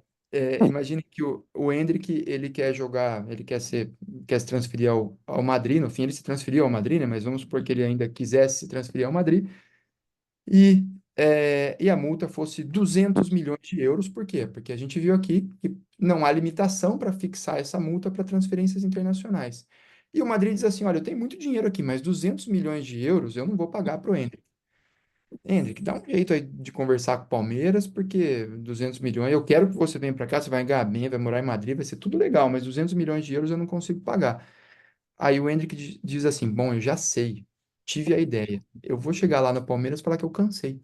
imagine que o Endrick, ele quer jogar, ele quer se transferir ao Madrid, no fim ele se transferiu ao Madrid, né? Mas vamos supor que ele ainda quisesse se transferir ao Madrid, e, e a multa fosse 200 milhões de euros, por quê? Porque a gente viu aqui que não há limitação para fixar essa multa para transferências internacionais. E o Madrid diz assim: olha, eu tenho muito dinheiro aqui, mas 200 milhões de euros eu não vou pagar para o Endrick. Hendrick, dá um jeito aí de conversar com o Palmeiras, porque 200 milhões, eu quero que você venha para cá, você vai ganhar bem, vai morar em Madrid, vai ser tudo legal, mas 200 milhões de euros eu não consigo pagar. Aí o Hendrick diz assim: bom, eu já sei, tive a ideia. Eu vou chegar lá no Palmeiras e falar que eu cansei.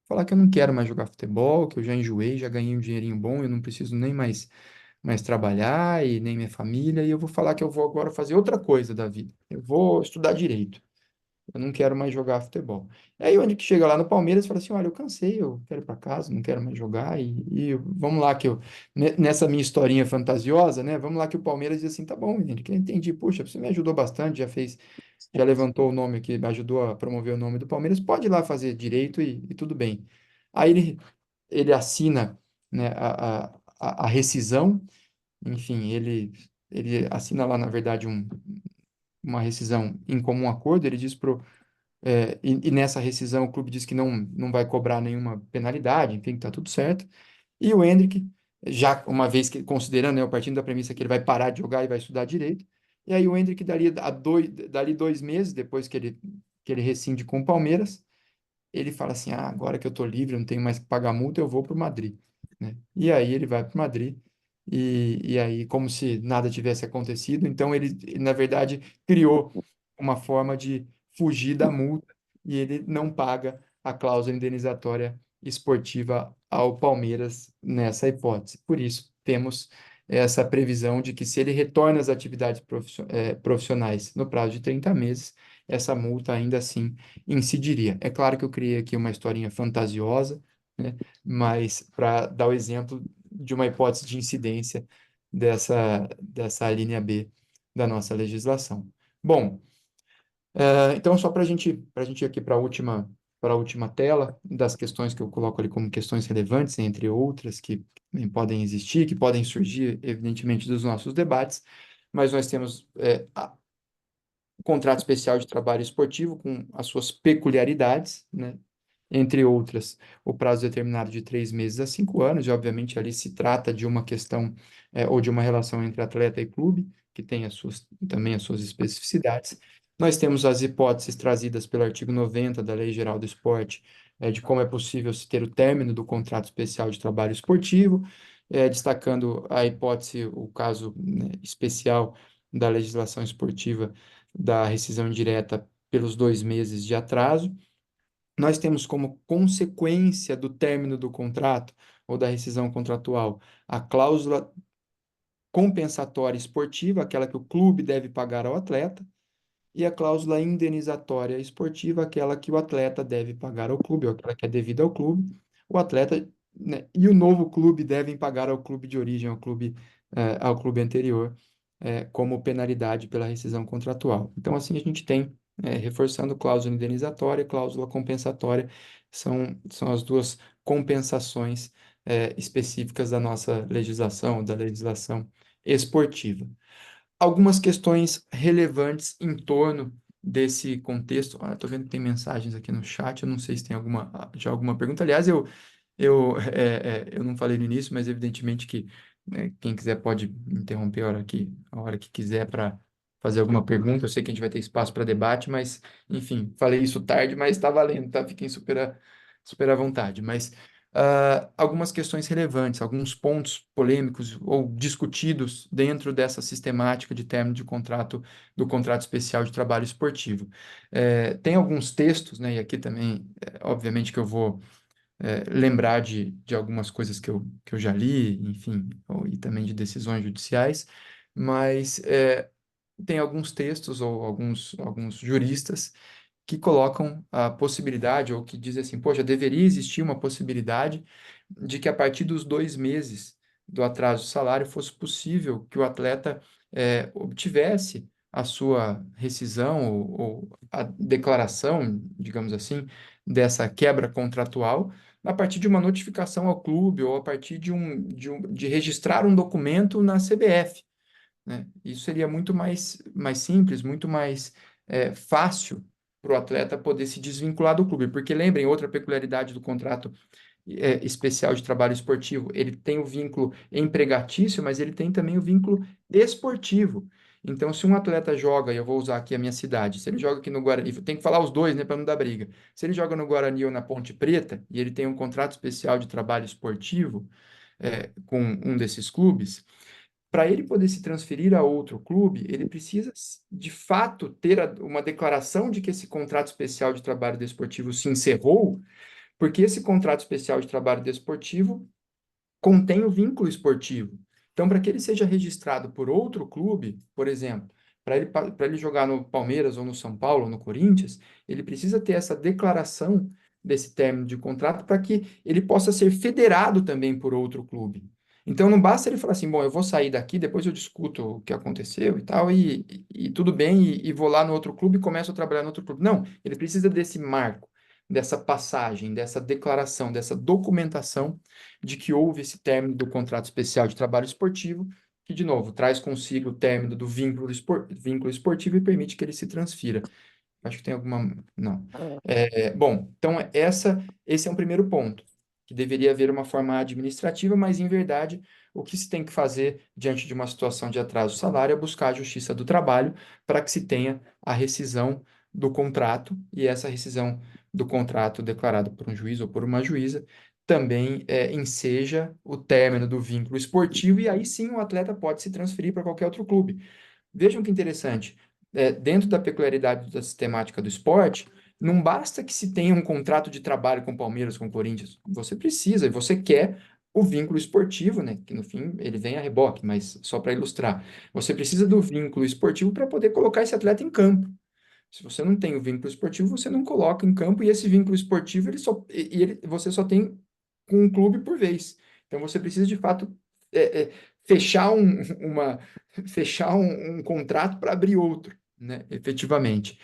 Falar que eu não quero mais jogar futebol, que eu já enjoei, já ganhei um dinheirinho bom, eu não preciso nem mais trabalhar e nem minha família, e eu vou falar que eu vou agora fazer outra coisa da vida. Eu vou estudar direito. Eu não quero mais jogar futebol. Aí onde que chega lá no Palmeiras e fala assim: olha, eu cansei, eu quero ir para casa, não quero mais jogar, e vamos lá que nessa minha historinha fantasiosa, né? Vamos lá que o Palmeiras diz assim: tá bom, gente, que eu entendi, puxa, você me ajudou bastante, já levantou o nome aqui, ajudou a promover o nome do Palmeiras, pode ir lá fazer direito e tudo bem. Aí ele assina, né, a rescisão, enfim, ele assina lá, na verdade, uma rescisão em comum acordo. Ele diz e nessa rescisão o clube diz que não vai cobrar nenhuma penalidade, enfim, que tá tudo certo. E o Endrick, já uma vez que, considerando, né, partindo da premissa que ele vai parar de jogar e vai estudar direito, e aí o Endrick dali 2 meses, depois que ele rescinde com o Palmeiras, ele fala assim: agora que eu tô livre, eu não tenho mais que pagar multa, eu vou pro Madrid, né? E aí ele vai pro Madrid, e aí, como se nada tivesse acontecido, então ele, na verdade, criou uma forma de fugir da multa, e ele não paga a cláusula indenizatória esportiva ao Palmeiras nessa hipótese. Por isso, temos essa previsão de que, se ele retorna às atividades profissionais no prazo de 30 meses, essa multa ainda assim incidiria. É claro que eu criei aqui uma historinha fantasiosa, né? Mas para dar o exemplo de uma hipótese de incidência dessa linha B da nossa legislação. Bom, então só para a gente ir aqui para a última tela, das questões que eu coloco ali como questões relevantes, entre outras, que podem existir, que podem surgir, evidentemente, dos nossos debates, mas nós temos o contrato especial de trabalho esportivo com as suas peculiaridades, né? Entre outras, o prazo determinado de 3 meses a 5 anos, e obviamente ali se trata de uma questão ou de uma relação entre atleta e clube, que tem também as suas especificidades. Nós temos as hipóteses trazidas pelo artigo 90 da Lei Geral do Esporte, de como é possível se ter o término do contrato especial de trabalho esportivo, destacando a hipótese, o caso, né, especial da legislação esportiva da rescisão indireta pelos 2 meses de atraso. Nós temos como consequência do término do contrato ou da rescisão contratual a cláusula compensatória esportiva, aquela que o clube deve pagar ao atleta, e a cláusula indenizatória esportiva, aquela que o atleta deve pagar ao clube, ou aquela que é devida ao clube, o atleta, né, e o novo clube devem pagar ao clube de origem, ao clube anterior, como penalidade pela rescisão contratual. Então, assim, a gente tem, reforçando cláusula indenizatória e cláusula compensatória, são as duas compensações, específicas da nossa legislação, da legislação esportiva. Algumas questões relevantes em torno desse contexto. Estou vendo que tem mensagens aqui no chat, eu não sei se tem alguma pergunta. Aliás, eu não falei no início, mas evidentemente que, né, quem quiser pode interromper a hora que quiser para fazer alguma pergunta. Eu sei que a gente vai ter espaço para debate, mas, enfim, falei isso tarde, mas está valendo, tá? Fiquem super à vontade. Mas algumas questões relevantes, alguns pontos polêmicos ou discutidos dentro dessa sistemática de término de contrato, do contrato especial de trabalho esportivo. Tem alguns textos, né, e aqui também, obviamente, que eu vou lembrar de algumas coisas que eu já li, enfim, e também de decisões judiciais, mas tem alguns textos ou alguns juristas que colocam a possibilidade, ou que dizem assim, poxa, deveria existir uma possibilidade de que a partir dos 2 meses do atraso de salário fosse possível que o atleta obtivesse a sua rescisão ou a declaração, digamos assim, dessa quebra contratual a partir de uma notificação ao clube ou a partir de registrar um documento na CBF, né? Isso seria muito mais simples, muito mais fácil para o atleta poder se desvincular do clube. Porque lembrem, outra peculiaridade do contrato especial de trabalho esportivo, ele tem o vínculo empregatício, mas ele tem também o vínculo esportivo. Então, se um atleta joga, e eu vou usar aqui a minha cidade, se ele joga aqui no Guarani, tem que falar os dois, né, para não dar briga. Se ele joga no Guarani ou na Ponte Preta, e ele tem um contrato especial de trabalho esportivo com um desses clubes, para ele poder se transferir a outro clube, ele precisa, de fato, ter uma declaração de que esse contrato especial de trabalho desportivo se encerrou, porque esse contrato especial de trabalho desportivo contém o vínculo esportivo. Então, para que ele seja registrado por outro clube, por exemplo, para ele jogar no Palmeiras ou no São Paulo ou no Corinthians, ele precisa ter essa declaração desse término de contrato para que ele possa ser federado também por outro clube. Então, não basta ele falar assim, bom, eu vou sair daqui, depois eu discuto o que aconteceu e tal, e tudo bem, e vou lá no outro clube e começo a trabalhar no outro clube. Não, ele precisa desse marco, dessa passagem, dessa declaração, dessa documentação de que houve esse término do contrato especial de trabalho esportivo, que, de novo, traz consigo o término do vínculo esportivo e permite que ele se transfira. Acho que tem alguma. Não. Bom, então esse é um primeiro ponto, que deveria haver uma forma administrativa, mas, em verdade, o que se tem que fazer diante de uma situação de atraso salário é buscar a Justiça do Trabalho para que se tenha a rescisão do contrato, e essa rescisão do contrato declarado por um juiz ou por uma juíza também enseja o término do vínculo esportivo, e aí sim o atleta pode se transferir para qualquer outro clube. Vejam que interessante, dentro da peculiaridade da sistemática do esporte, não basta que se tenha um contrato de trabalho com o Palmeiras, com o Corinthians. Você precisa e você quer o vínculo esportivo, né? Que no fim ele vem a reboque, mas só para ilustrar. Você precisa do vínculo esportivo para poder colocar esse atleta em campo. Se você não tem o vínculo esportivo, você não coloca em campo, e esse vínculo esportivo você só tem com um clube por vez. Então, você precisa, de fato, fechar um contrato para abrir outro, né, efetivamente.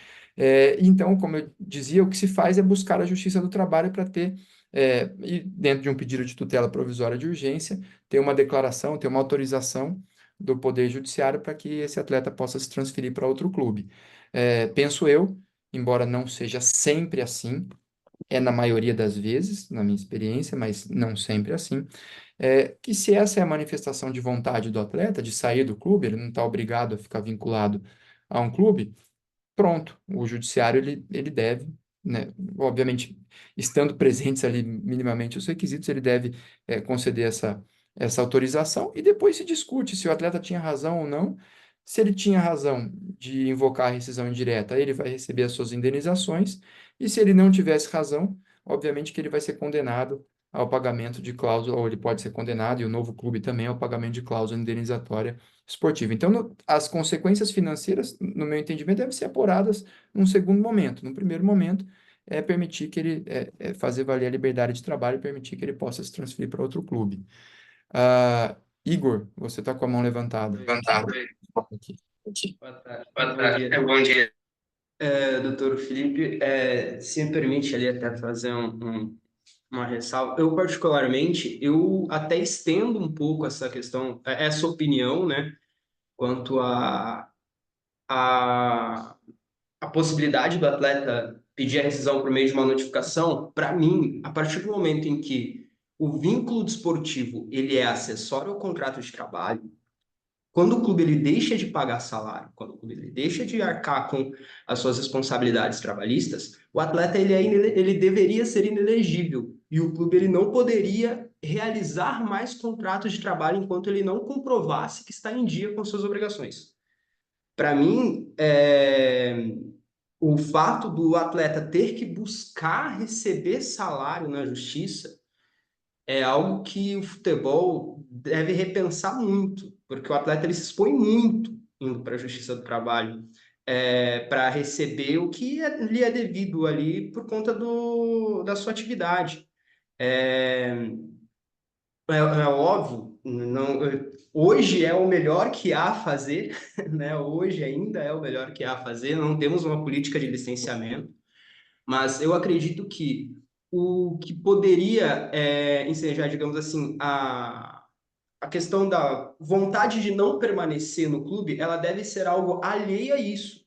Então, como eu dizia, o que se faz é buscar a Justiça do Trabalho para ter, e dentro de um pedido de tutela provisória de urgência, ter uma declaração, ter uma autorização do Poder Judiciário para que esse atleta possa se transferir para outro clube. Penso eu, embora não seja sempre assim, é na maioria das vezes, na minha experiência, mas não sempre assim, que se essa é a manifestação de vontade do atleta, de sair do clube, ele não está obrigado a ficar vinculado a um clube, pronto, o judiciário ele deve, né, obviamente, estando presentes ali minimamente os requisitos, ele deve conceder essa autorização e depois se discute se o atleta tinha razão ou não. Se ele tinha razão de invocar a rescisão indireta, ele vai receber as suas indenizações, e se ele não tivesse razão, obviamente que ele vai ser condenado ao pagamento de cláusula, ou ele pode ser condenado, e o novo clube também, ao pagamento de cláusula indenizatória esportiva. Então, as consequências financeiras, no meu entendimento, devem ser apuradas num segundo momento. No primeiro momento, é permitir que ele fazer valer a liberdade de trabalho e permitir que ele possa se transferir para outro clube. Ah, Igor, você está com a mão levantada. Oi, Levantada. Aqui. boa tarde. Boa Bom tarde, dia. bom dia. Doutor Felipe, se me permite ali até fazer uma ressalva. Eu, particularmente, eu até estendo um pouco essa questão, essa opinião, né, quanto a, a possibilidade do atleta pedir a rescisão por meio de uma notificação. Para mim, a partir do momento em que o vínculo desportivo ele é acessório ao contrato de trabalho, quando o clube ele deixa de pagar salário, quando o clube ele deixa de arcar com as suas responsabilidades trabalhistas, o atleta ele deveria ser inelegível e o clube ele não poderia realizar mais contratos de trabalho enquanto ele não comprovasse que está em dia com suas obrigações. Para mim, o fato do atleta ter que buscar receber salário na justiça é algo que o futebol deve repensar muito, porque o atleta ele se expõe muito indo para a Justiça do Trabalho, para receber o que lhe é devido ali por conta da sua atividade. É, é óbvio, não, hoje é o melhor que há a fazer, né? Hoje ainda é o melhor que há a fazer, não temos uma política de licenciamento, mas eu acredito que o que poderia ensejar, digamos assim, a questão da vontade de não permanecer no clube, ela deve ser algo alheio a isso.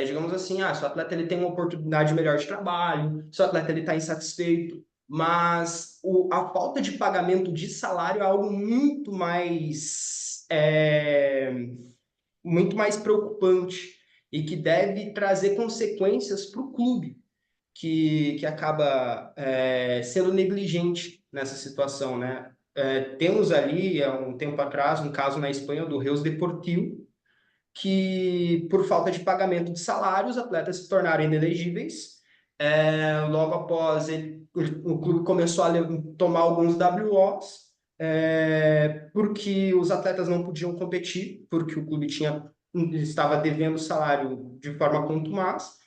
Digamos assim, se o atleta ele tem uma oportunidade melhor de trabalho, se o atleta ele está insatisfeito, mas a falta de pagamento de salário é algo muito mais preocupante e que deve trazer consequências para o clube que acaba sendo negligente nessa situação, né? Temos ali, há um tempo atrás, um caso na Espanha do Reus Deportivo, que por falta de pagamento de salário, os atletas se tornaram inelegíveis. Logo após, o clube começou a tomar alguns WOs, porque os atletas não podiam competir, porque o clube estava devendo salário de forma contumaz,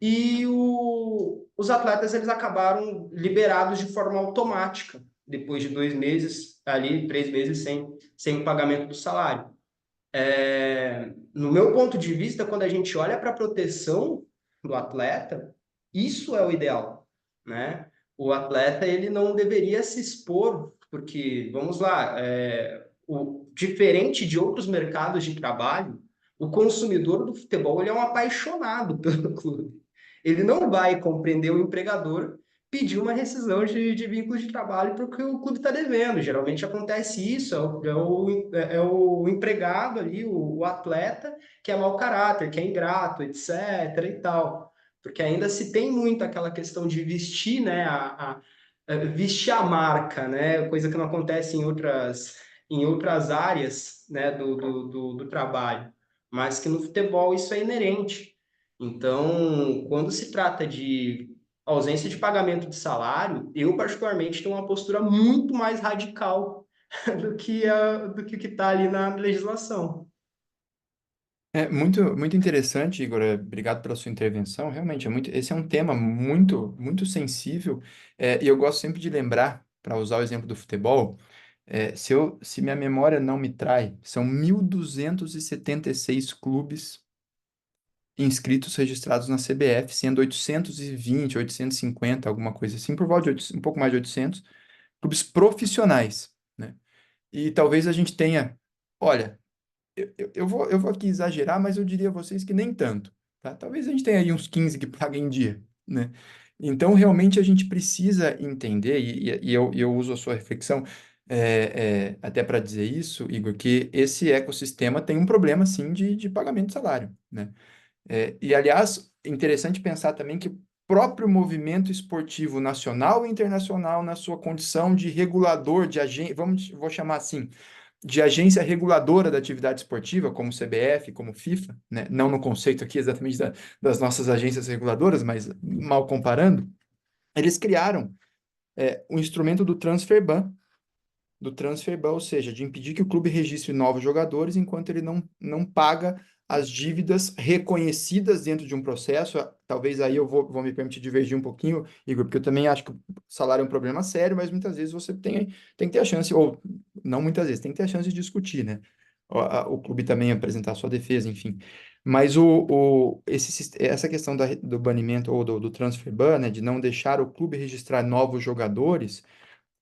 e os atletas eles acabaram liberados de forma automática, depois de 2 meses, ali, 3 meses sem o pagamento do salário. No meu ponto de vista, quando a gente olha para a proteção do atleta, isso é o ideal, né? O atleta ele não deveria se expor, porque, vamos lá, diferente de outros mercados de trabalho, o consumidor do futebol ele é um apaixonado pelo clube. Ele não vai compreender o empregador pedir uma rescisão de vínculo de trabalho porque o clube está devendo. Geralmente acontece isso, é o empregado ali, o atleta, que é mau caráter, que é ingrato, etc. e tal. Porque ainda se tem muito aquela questão de vestir, né, vestir a marca, né, coisa que não acontece em outras áreas, né, do trabalho, mas que no futebol isso é inerente. Então, quando se trata de ausência de pagamento de salário, eu particularmente tenho uma postura muito mais radical do que o que está ali na legislação. É muito, muito interessante, Igor. Obrigado pela sua intervenção. Realmente, esse é um tema muito, muito sensível. E eu gosto sempre de lembrar para usar o exemplo do futebol, se minha memória não me trai, são 1.276 clubes inscritos registrados na CBF, sendo 820, 850, alguma coisa assim, por volta de um pouco mais de 800 clubes profissionais, né? E talvez a gente tenha, olha, eu vou aqui exagerar, mas eu diria a vocês que nem tanto, tá? Talvez a gente tenha aí uns 15 que pagam em dia, né? Então, realmente, a gente precisa entender, e eu uso a sua reflexão até para dizer isso, Igor, que esse ecossistema tem um problema, sim, de pagamento de salário, né? Aliás, interessante pensar também que o próprio movimento esportivo nacional e internacional, na sua condição de regulador, de agente, vou chamar assim, de agência reguladora da atividade esportiva, como CBF, como FIFA, né? Não no conceito aqui exatamente das nossas agências reguladoras, mas mal comparando, eles criaram o instrumento do transfer ban, ou seja, de impedir que o clube registre novos jogadores enquanto ele não paga as dívidas reconhecidas dentro de um processo. Talvez aí eu vou me permitir divergir um pouquinho, Igor, porque eu também acho que o salário é um problema sério, mas muitas vezes você tem que ter a chance, ou não muitas vezes, tem que ter a chance de discutir, né? O clube também apresentar sua defesa, enfim. Mas essa questão do banimento ou do transfer ban, né, de não deixar o clube registrar novos jogadores,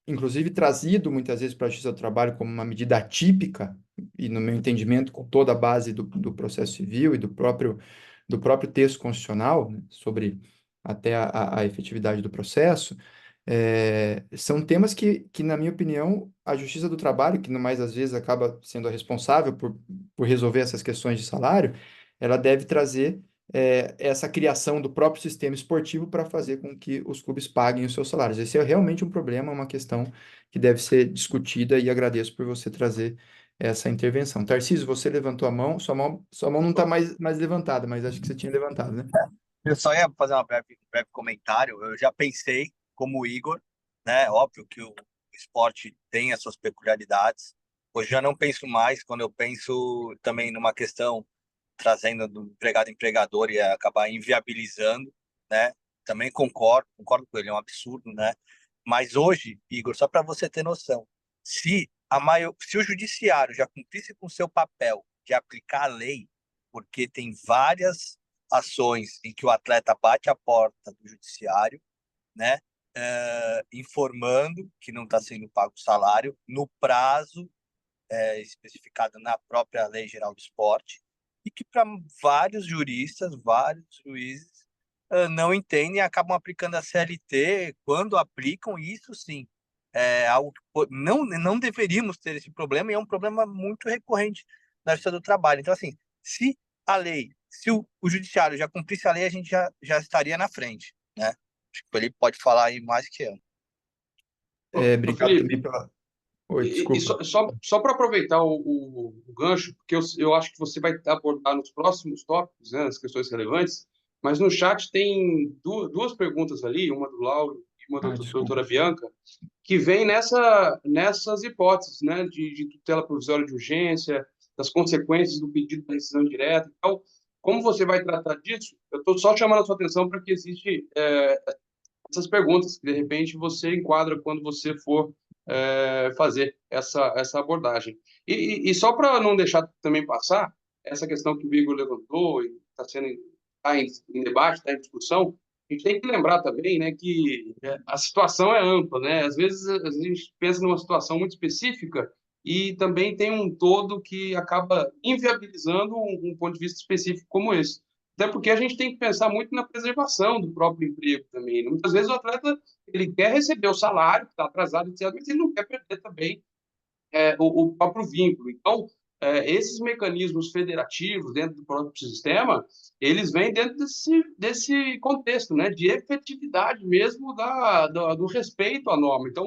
inclusive trazido muitas vezes para a Justiça do Trabalho como uma medida atípica, e no meu entendimento, com toda a base do processo civil e do próprio texto constitucional, né, sobre até a efetividade do processo, são temas que, na minha opinião, a Justiça do Trabalho, que no mais às vezes acaba sendo a responsável por resolver essas questões de salário, ela deve trazer essa criação do próprio sistema esportivo para fazer com que os clubes paguem os seus salários. Esse é realmente um problema, uma questão que deve ser discutida e agradeço por você trazer essa intervenção. Tarcísio, você levantou a mão, sua mão não está mais levantada, mas acho que você tinha levantado, né? Eu só ia fazer um breve comentário. Eu já pensei, como o Igor, né? Óbvio que o esporte tem as suas peculiaridades. Hoje já não penso mais, quando eu penso também numa questão trazendo do empregado empregador e acabar inviabilizando, né? Também concordo com ele, é um absurdo, né? Mas hoje, Igor, só para você ter noção, se o judiciário já cumprisse com o seu papel de aplicar a lei, porque tem várias ações em que o atleta bate a porta do judiciário, né? Informando que não está sendo pago o salário no prazo especificado na própria Lei Geral do Esporte, e que para vários juristas, vários juízes não entendem e acabam aplicando a CLT quando aplicam isso, sim. É algo que não deveríamos ter esse problema, e é um problema muito recorrente na Justiça do Trabalho. Então, assim, se o judiciário já cumprisse a lei, a gente já estaria na frente, né? Acho que ele pode falar aí mais que eu. Ô, Obrigado também Felipe, pela... Oi, e desculpa. só para aproveitar o gancho, porque eu acho que você vai abordar nos próximos tópicos, né, as questões relevantes, mas no chat tem duas perguntas ali, uma do Lauro e uma da doutora Desculpa. Bianca, que vem nessas hipóteses, né, de tutela provisória de urgência, das consequências do pedido da rescisão direta. Então, como você vai tratar disso? Eu estou só chamando a sua atenção para que existe essas perguntas que, de repente, você enquadra quando você for fazer essa abordagem. E só para não deixar também passar, essa questão que o Igor levantou e está em debate, está em discussão, a gente tem que lembrar também, né, que a situação é ampla, né? Às vezes a gente pensa numa situação muito específica e também tem um todo que acaba inviabilizando um ponto de vista específico como esse. Até porque a gente tem que pensar muito na preservação do próprio emprego também, né? Muitas vezes o atleta ele quer receber o salário, que está atrasado, etc., mas ele não quer perder também o próprio vínculo. Então, esses mecanismos federativos dentro do próprio sistema, eles vêm dentro desse contexto, né, de efetividade mesmo do respeito à norma. Então,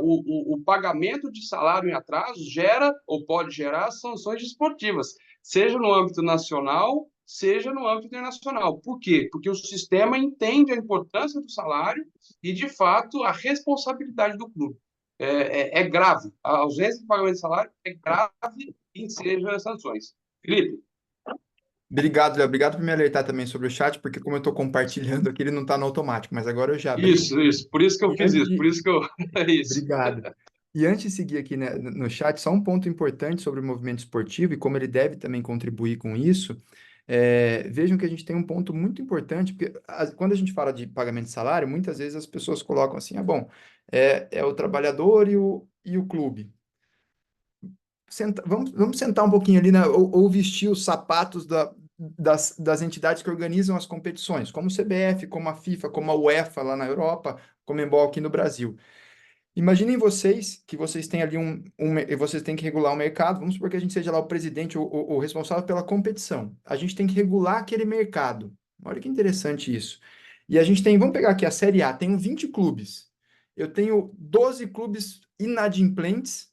o pagamento de salário em atraso gera ou pode gerar sanções desportivas, seja no âmbito nacional, seja no âmbito internacional. Por quê? Porque o sistema entende a importância do salário e, de fato, a responsabilidade do clube. É grave. A ausência de pagamento de salário é grave e enseja sanções. Felipe? Obrigado, Léo. Obrigado por me alertar também sobre o chat, porque como eu estou compartilhando aqui, ele não está no automático, mas agora eu já abri. Isso. Por isso que eu E fiz antes isso, por de... isso que eu. É isso. Obrigado. E antes de seguir aqui, né, no chat, só um ponto importante sobre o movimento esportivo e como ele deve também contribuir com isso. Vejam que a gente tem um ponto muito importante, porque quando a gente fala de pagamento de salário, muitas vezes as pessoas colocam assim, bom, é o trabalhador e o clube. Vamos sentar um pouquinho ali, né, ou vestir os sapatos das entidades que organizam as competições, como o CBF, como a FIFA, como a UEFA lá na Europa, Conmebol aqui no Brasil. Imaginem vocês que vocês têm ali vocês têm que regular o mercado. Vamos supor que a gente seja lá o presidente, o responsável pela competição. A gente tem que regular aquele mercado. Olha que interessante isso. E a gente tem, vamos pegar aqui a Série A, tenho 20 clubes. Eu tenho 12 clubes inadimplentes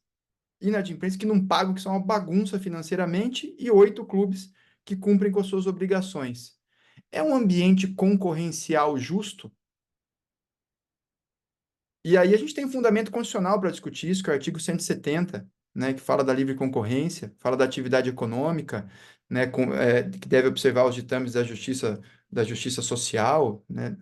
que não pagam, que são uma bagunça financeiramente, e 8 clubes que cumprem com as suas obrigações. É um ambiente concorrencial justo? E aí a gente tem um fundamento constitucional para discutir isso, que é o artigo 170, né, que fala da livre concorrência, fala da atividade econômica, né, que deve observar os ditames da justiça social, né,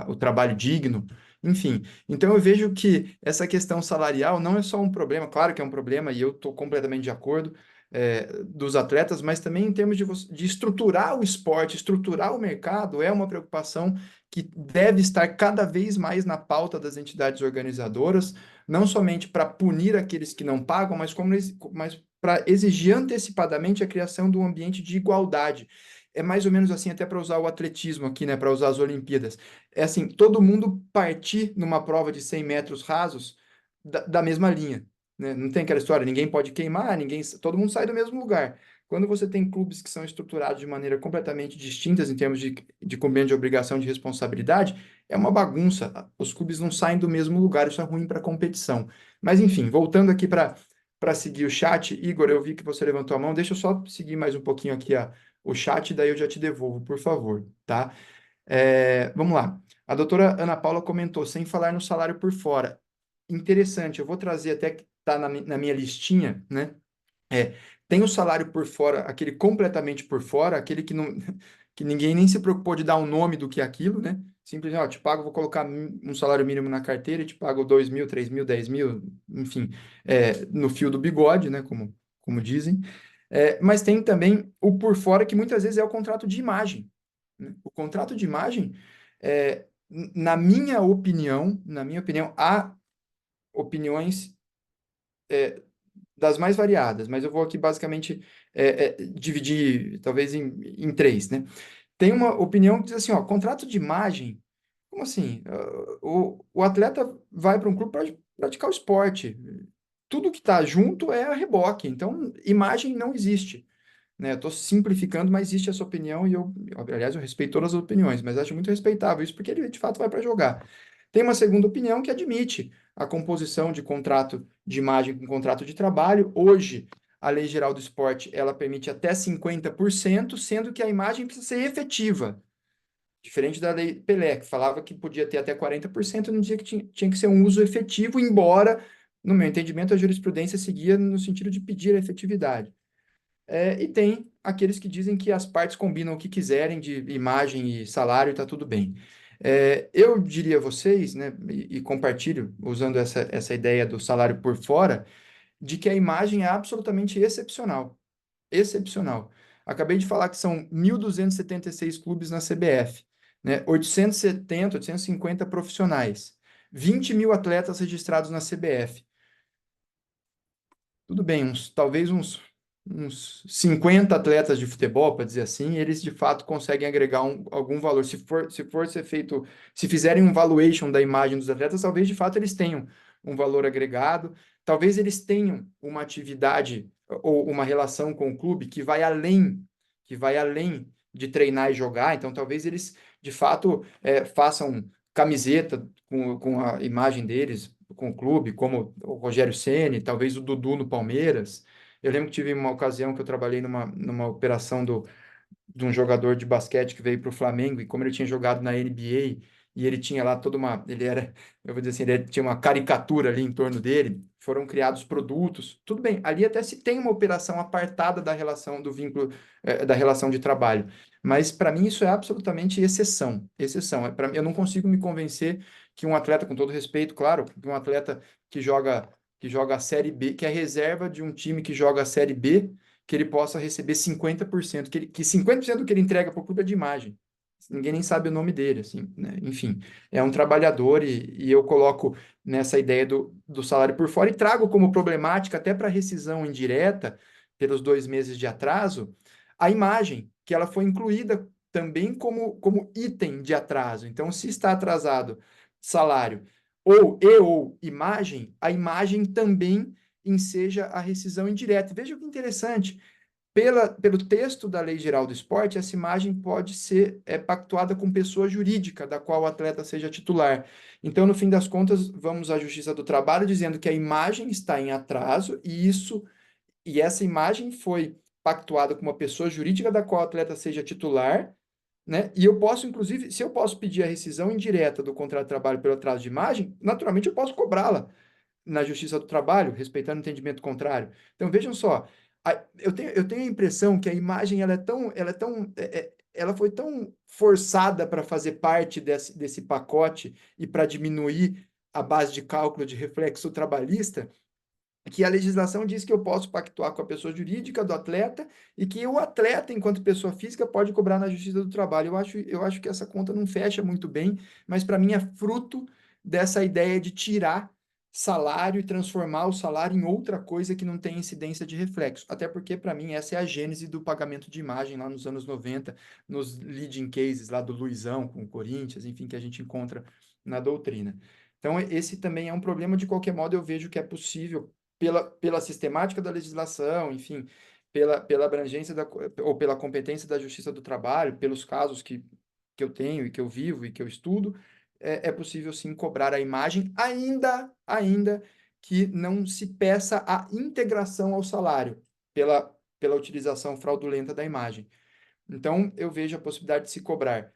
o trabalho digno, enfim. Então eu vejo que essa questão salarial não é só um problema, claro que é um problema, e eu estou completamente de acordo, dos atletas, mas também em termos de estruturar o esporte, estruturar o mercado, é uma preocupação que deve estar cada vez mais na pauta das entidades organizadoras, não somente para punir aqueles que não pagam, mas para exigir antecipadamente a criação de um ambiente de igualdade. É mais ou menos assim, até para usar o atletismo aqui, né, para usar as Olimpíadas. É assim, todo mundo partir numa prova de 100 metros rasos da mesma linha, né? Não tem aquela história, ninguém pode queimar, todo mundo sai do mesmo lugar. Quando você tem clubes que são estruturados de maneira completamente distintas em termos de cumprimento de obrigação de responsabilidade, é uma bagunça. Os clubes não saem do mesmo lugar, isso é ruim para a competição. Mas, enfim, voltando aqui para seguir o chat, Igor, eu vi que você levantou a mão, deixa eu só seguir mais um pouquinho aqui o chat, daí eu já te devolvo, por favor, tá? Vamos lá. A doutora Ana Paula comentou, sem falar no salário por fora. Interessante, eu vou trazer até que está na minha listinha, né? É, tem o salário por fora, aquele completamente por fora, aquele que não, que ninguém nem se preocupou de dar um nome do que é aquilo, né? Simplesmente, ó, te pago, vou colocar um salário mínimo na carteira e te pago 2.000, 3.000, 10.000, enfim, no fio do bigode, né? Como dizem. Mas tem também o por fora, que muitas vezes é o contrato de imagem, né? O contrato de imagem, na minha opinião, há opiniões das mais variadas, mas eu vou aqui basicamente dividir, talvez, em três, né? Tem uma opinião que diz assim, ó, contrato de imagem, como assim? O atleta vai para um clube para praticar o esporte. Tudo que está junto é a reboque, então imagem não existe, né? Eu estou simplificando, mas existe essa opinião e aliás, eu respeito todas as opiniões, mas acho muito respeitável isso, porque ele de fato vai para jogar. Tem uma segunda opinião que admite a composição de contrato de imagem com contrato de trabalho. Hoje, a Lei Geral do Esporte, ela permite até 50%, sendo que a imagem precisa ser efetiva. Diferente da Lei Pelé, que falava que podia ter até 40%, não dizia que tinha que ser um uso efetivo, embora, no meu entendimento, a jurisprudência seguia no sentido de pedir a efetividade. E tem aqueles que dizem que as partes combinam o que quiserem de imagem e salário e está tudo bem. Eu diria a vocês, né, e compartilho, usando essa ideia do salário por fora, de que a imagem é absolutamente excepcional. Excepcional. Acabei de falar que são 1.276 clubes na CBF, né, 870, 850 profissionais, 20 mil atletas registrados na CBF. Tudo bem, talvez uns 50 atletas de futebol, para dizer assim, eles de fato conseguem agregar algum valor. Se for ser feito, se fizerem um valuation da imagem dos atletas, talvez de fato eles tenham um valor agregado, talvez eles tenham uma atividade ou uma relação com o clube que vai além de treinar e jogar, então talvez eles de fato façam camiseta com a imagem deles, com o clube, como o Rogério Ceni, talvez o Dudu no Palmeiras. Eu lembro que tive uma ocasião que eu trabalhei numa operação de um jogador de basquete que veio para o Flamengo, e como ele tinha jogado na NBA, e ele tinha lá toda uma, ele era, eu vou dizer assim, ele tinha uma caricatura ali em torno dele, foram criados produtos, tudo bem, ali até se tem uma operação apartada da relação do vínculo, da relação de trabalho, mas para mim isso é absolutamente exceção, exceção, eu não consigo me convencer que um atleta, com todo respeito, claro, que um atleta que joga a Série B, que é reserva de um time que joga a Série B, que ele possa receber 50%, que 50% do que ele entrega para o clube é de imagem. Ninguém nem sabe o nome dele, assim, né? Enfim, é um trabalhador e eu coloco nessa ideia do salário por fora e trago como problemática, até para rescisão indireta, pelos 2 meses de atraso, a imagem, que ela foi incluída também como item de atraso. Então, se está atrasado salário ou imagem, a imagem também enseja a rescisão indireta. Veja que interessante, pelo texto da Lei Geral do Esporte, essa imagem pode ser pactuada com pessoa jurídica, da qual o atleta seja titular. Então, no fim das contas, vamos à Justiça do Trabalho dizendo que a imagem está em atraso e essa imagem foi pactuada com uma pessoa jurídica da qual o atleta seja titular, né? E eu posso, inclusive, se eu posso pedir a rescisão indireta do contrato de trabalho pelo atraso de imagem, naturalmente eu posso cobrá-la na Justiça do Trabalho, respeitando o entendimento contrário. Então, vejam só, eu tenho a impressão que a imagem ela foi tão forçada para fazer parte desse pacote e para diminuir a base de cálculo de reflexo trabalhista, que a legislação diz que eu posso pactuar com a pessoa jurídica do atleta e que o atleta, enquanto pessoa física, pode cobrar na Justiça do Trabalho. Eu acho que essa conta não fecha muito bem, mas para mim é fruto dessa ideia de tirar salário e transformar o salário em outra coisa que não tem incidência de reflexo. Até porque, para mim, essa é a gênese do pagamento de imagem lá nos anos 90, nos leading cases lá do Luizão com o Corinthians, enfim, que a gente encontra na doutrina. Então, esse também é um problema. De qualquer modo, eu vejo que é possível pela sistemática da legislação, enfim, pela abrangência ou pela competência da Justiça do Trabalho, pelos casos que eu tenho e que eu vivo e que eu estudo, é possível sim cobrar a imagem, ainda que não se peça a integração ao salário pela utilização fraudulenta da imagem. Então, eu vejo a possibilidade de se cobrar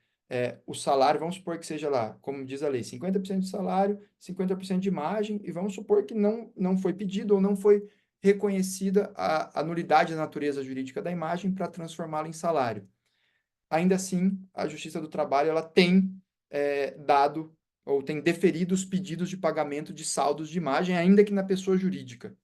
o salário, vamos supor que seja lá, como diz a lei, 50% de salário, 50% de imagem, e vamos supor que não foi pedido ou não foi reconhecida a nulidade da natureza jurídica da imagem para transformá-la em salário. Ainda assim, a Justiça do Trabalho ela tem dado ou tem deferido os pedidos de pagamento de saldos de imagem, ainda que na pessoa jurídica.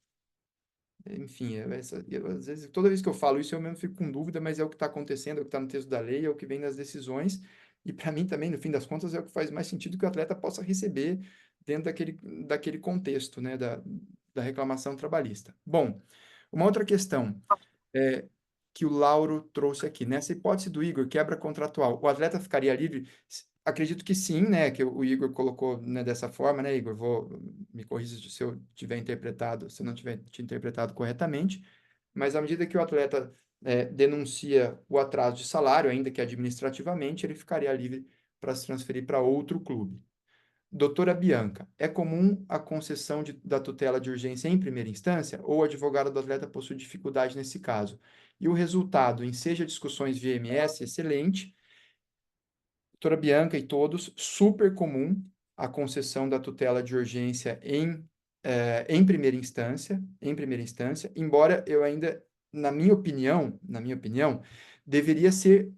Enfim, às vezes, toda vez que eu falo isso, eu mesmo fico com dúvida, mas é o que está acontecendo, é o que está no texto da lei, é o que vem nas decisões, e para mim também, no fim das contas, é o que faz mais sentido que o atleta possa receber dentro daquele contexto, né, da reclamação trabalhista. Bom, uma outra questão que o Lauro trouxe aqui, nessa hipótese do Igor, quebra contratual, o atleta ficaria livre? Acredito que sim, né, que o Igor colocou, né, dessa forma, né, Igor, me corrija se eu tiver interpretado, se eu não tiver te interpretado corretamente, mas à medida que o atleta denuncia o atraso de salário, ainda que administrativamente, ele ficaria livre para se transferir para outro clube. Doutora Bianca, é comum a concessão da tutela de urgência em primeira instância ou o advogado do atleta possui dificuldade nesse caso? E o resultado, enseja discussões via MS, excelente. Doutora Bianca e todos, super comum a concessão da tutela de urgência em primeira instância, embora eu ainda, na minha opinião, deveria ser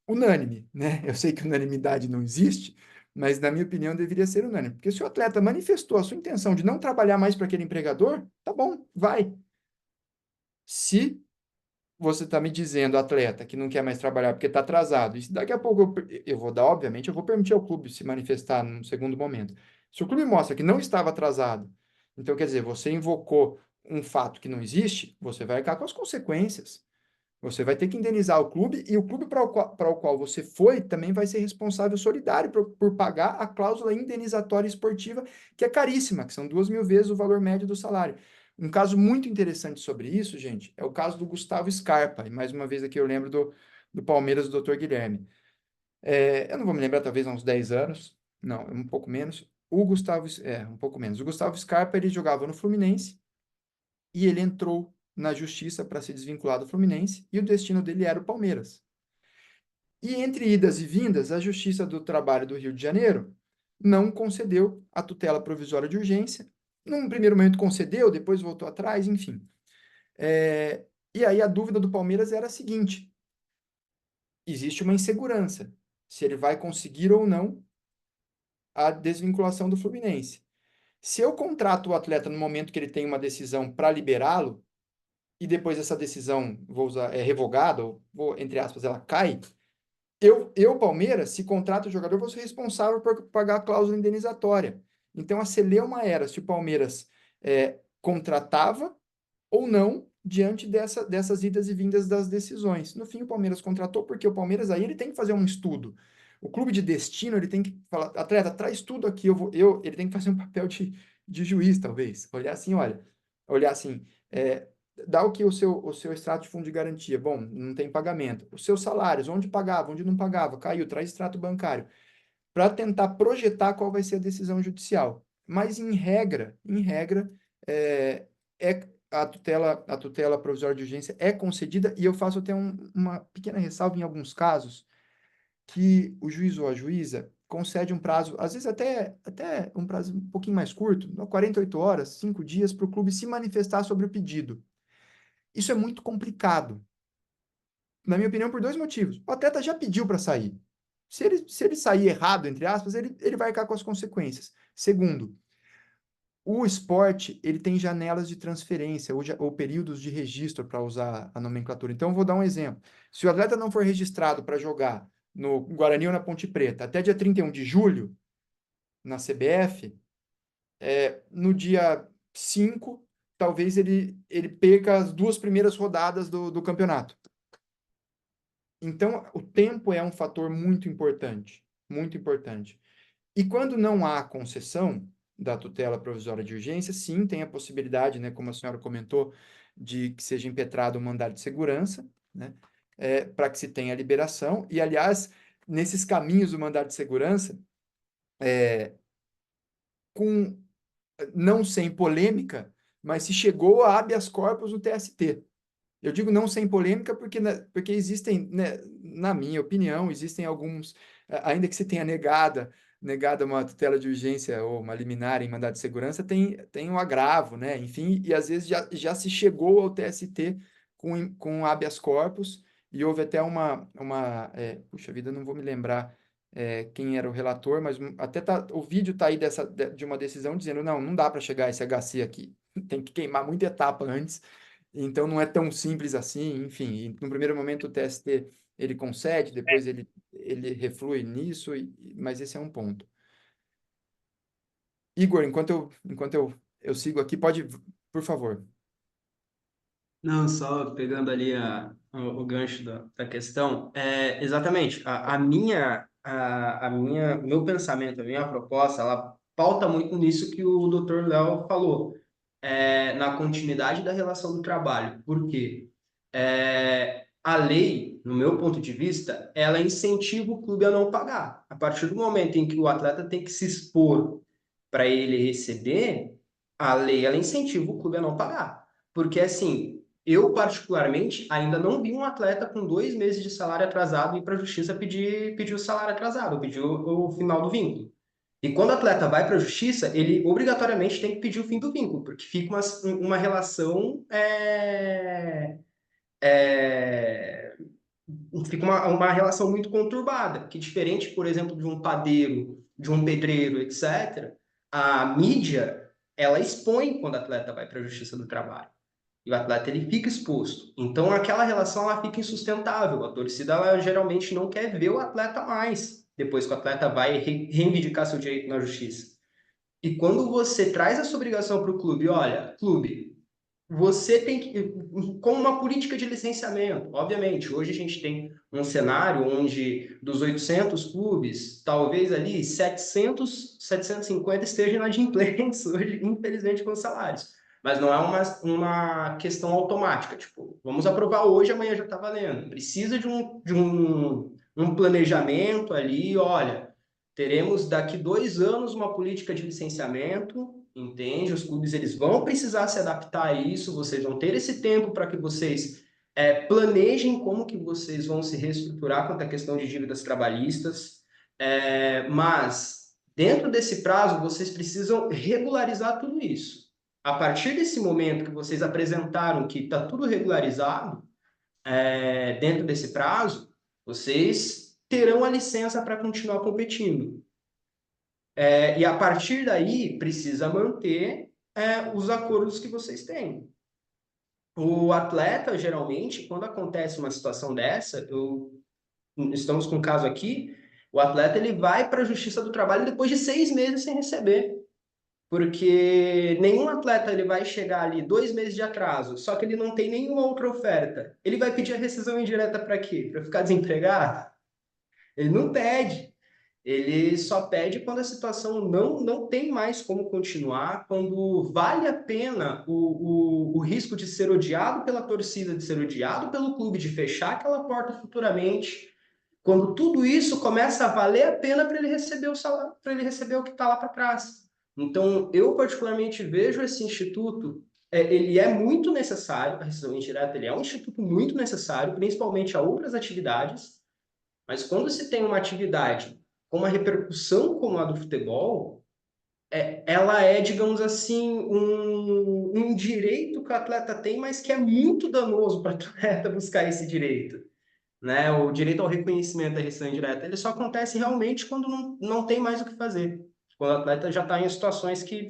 unânime, né? Eu sei que unanimidade não existe, mas na minha opinião deveria ser unânime, porque se o atleta manifestou a sua intenção de não trabalhar mais para aquele empregador, tá bom, vai. Se você está me dizendo, atleta, que não quer mais trabalhar porque está atrasado, e se daqui a pouco eu vou dar, obviamente, eu vou permitir ao clube se manifestar num segundo momento. Se o clube mostra que não estava atrasado, então quer dizer, você invocou um fato que não existe, você vai arcar com as consequências. Você vai ter que indenizar o clube e o clube para o qual você foi também vai ser responsável solidário por pagar a cláusula indenizatória esportiva, que é caríssima, que são 2.000 vezes o valor médio do salário. Um caso muito interessante sobre isso, gente, é o caso do Gustavo Scarpa. E mais uma vez aqui eu lembro do Palmeiras do Dr. Guilherme. Eu não vou me lembrar, talvez há uns 10 anos. Não, um pouco menos. Um pouco menos. O Gustavo Scarpa, ele jogava no Fluminense e ele entrou na justiça para se desvincular do Fluminense e o destino dele era o Palmeiras. E entre idas e vindas, a Justiça do Trabalho do Rio de Janeiro não concedeu a tutela provisória de urgência. Num primeiro momento concedeu, depois voltou atrás, enfim. E aí a dúvida do Palmeiras era a seguinte: existe uma insegurança se ele vai conseguir ou não a desvinculação do Fluminense. Se eu contrato o atleta no momento que ele tem uma decisão para liberá-lo, e depois essa decisão, vou usar, é revogada, ou vou, entre aspas, ela cai, Palmeiras, se contrato o jogador, vou ser responsável por pagar a cláusula indenizatória. Então, a celeuma era se o Palmeiras contratava ou não diante dessas idas e vindas das decisões. No fim, o Palmeiras contratou, porque o Palmeiras aí ele tem que fazer um estudo. O clube de destino, ele tem que falar, atleta, traz tudo aqui, ele tem que fazer um papel de juiz, talvez. Olhar assim, olha, olhar assim, dá o que o seu extrato de fundo de garantia. Bom, não tem pagamento. Os seus salários, onde pagava, onde não pagava, caiu, traz extrato bancário. Para tentar projetar qual vai ser a decisão judicial. Mas, em regra, a tutela provisória de urgência é concedida, e eu faço até uma pequena ressalva em alguns casos, que o juiz ou a juíza concede um prazo, às vezes até um prazo um pouquinho mais curto, 48 horas, 5 dias, para o clube se manifestar sobre o pedido. Isso é muito complicado, na minha opinião, por dois motivos. O atleta já pediu para sair. Se ele sair errado, entre aspas, ele vai ficar com as consequências. Segundo, o esporte, ele tem janelas de transferência ou períodos de registro, para usar a nomenclatura. Então, eu vou dar um exemplo. Se o atleta não for registrado para jogar no Guarani ou na Ponte Preta até dia 31 de julho, na CBF, no dia 5, talvez ele perca as 2 primeiras rodadas do campeonato. Então, o tempo é um fator muito importante, muito importante. E quando não há concessão da tutela provisória de urgência, sim, tem a possibilidade, né, como a senhora comentou, de que seja impetrado um mandado de segurança, né, para que se tenha a liberação. E, aliás, nesses caminhos do mandado de segurança, com não sem polêmica, mas se chegou a habeas corpus no TST. Eu digo não sem polêmica porque existem, né, na minha opinião, existem alguns, ainda que se tenha negada uma tutela de urgência ou uma liminar em mandado de segurança, tem um agravo, né? Enfim, e às vezes já se chegou ao TST com habeas corpus, e houve até puxa vida, não vou me lembrar quem era o relator, mas até o vídeo está aí de uma decisão dizendo, não dá para chegar a esse HC aqui, tem que queimar muita etapa antes. Então, não é tão simples assim, enfim. E, no primeiro momento, o TST ele concede, depois ele reflui nisso, mas esse é um ponto. Igor, enquanto eu sigo aqui, pode, por favor. Não, só pegando ali o gancho da questão, exatamente, meu pensamento, a minha proposta, ela pauta muito nisso que o Dr. Léo falou, na continuidade da relação do trabalho. Por quê? A lei, no meu ponto de vista, ela incentiva o clube a não pagar. A partir do momento em que o atleta tem que se expor para ele receber, a lei ela incentiva o clube a não pagar. Porque, assim, eu, particularmente, ainda não vi um atleta com 2 meses de salário atrasado ir para a justiça pedir o salário atrasado, pedir o final do vínculo. E quando o atleta vai para a justiça, ele obrigatoriamente tem que pedir o fim do vínculo, porque fica uma relação. Fica uma relação muito conturbada, que diferente, por exemplo, de um padeiro, de um pedreiro, etc., a mídia ela expõe quando o atleta vai para a justiça do trabalho. E o atleta ele fica exposto. Então aquela relação ela fica insustentável. A torcida ela geralmente não quer ver o atleta mais depois que o atleta vai reivindicar seu direito na justiça. E quando você traz essa obrigação para o clube, olha, clube, você tem que, com uma política de licenciamento, obviamente, hoje a gente tem um cenário onde dos 800 clubes, talvez ali 750 estejam inadimplentes hoje, infelizmente, com os salários. Mas não é uma questão automática, tipo, vamos aprovar hoje, amanhã já está valendo. Precisa de um planejamento ali, olha, teremos daqui 2 anos uma política de licenciamento, entende? Os clubes eles vão precisar se adaptar a isso, vocês vão ter esse tempo para que vocês planejem como que vocês vão se reestruturar quanto à questão de dívidas trabalhistas, mas Dentro desse prazo, vocês precisam regularizar tudo isso. A partir desse momento que vocês apresentaram que está tudo regularizado, dentro desse prazo, vocês terão a licença para continuar competindo. E a partir daí, precisa manter os acordos que vocês têm. O atleta, geralmente, quando acontece uma situação dessa, estamos com um caso aqui, o atleta ele vai para a Justiça do Trabalho depois de 6 meses sem receber. Porque nenhum atleta ele vai chegar ali 2 meses de atraso, só que ele não tem nenhuma outra oferta. Ele vai pedir a rescisão indireta para quê? Para ficar desempregado? Ele não pede. Ele só pede quando a situação não tem mais como continuar, quando vale a pena o risco de ser odiado pela torcida, de ser odiado pelo clube, de fechar aquela porta futuramente. Quando tudo isso começa a valer a pena para ele receber o salário, para ele receber o que está lá para trás. Então, eu particularmente vejo esse instituto, ele é muito necessário, a rescisão indireta, ele é um instituto muito necessário, principalmente a outras atividades, mas quando se tem uma atividade com uma repercussão como a do futebol, ela é, digamos assim, um direito que o atleta tem, mas que é muito danoso para o atleta buscar esse direito. Né? O direito ao reconhecimento da rescisão indireta, ele só acontece realmente quando não tem mais o que fazer. Quando o atleta já está em situações que,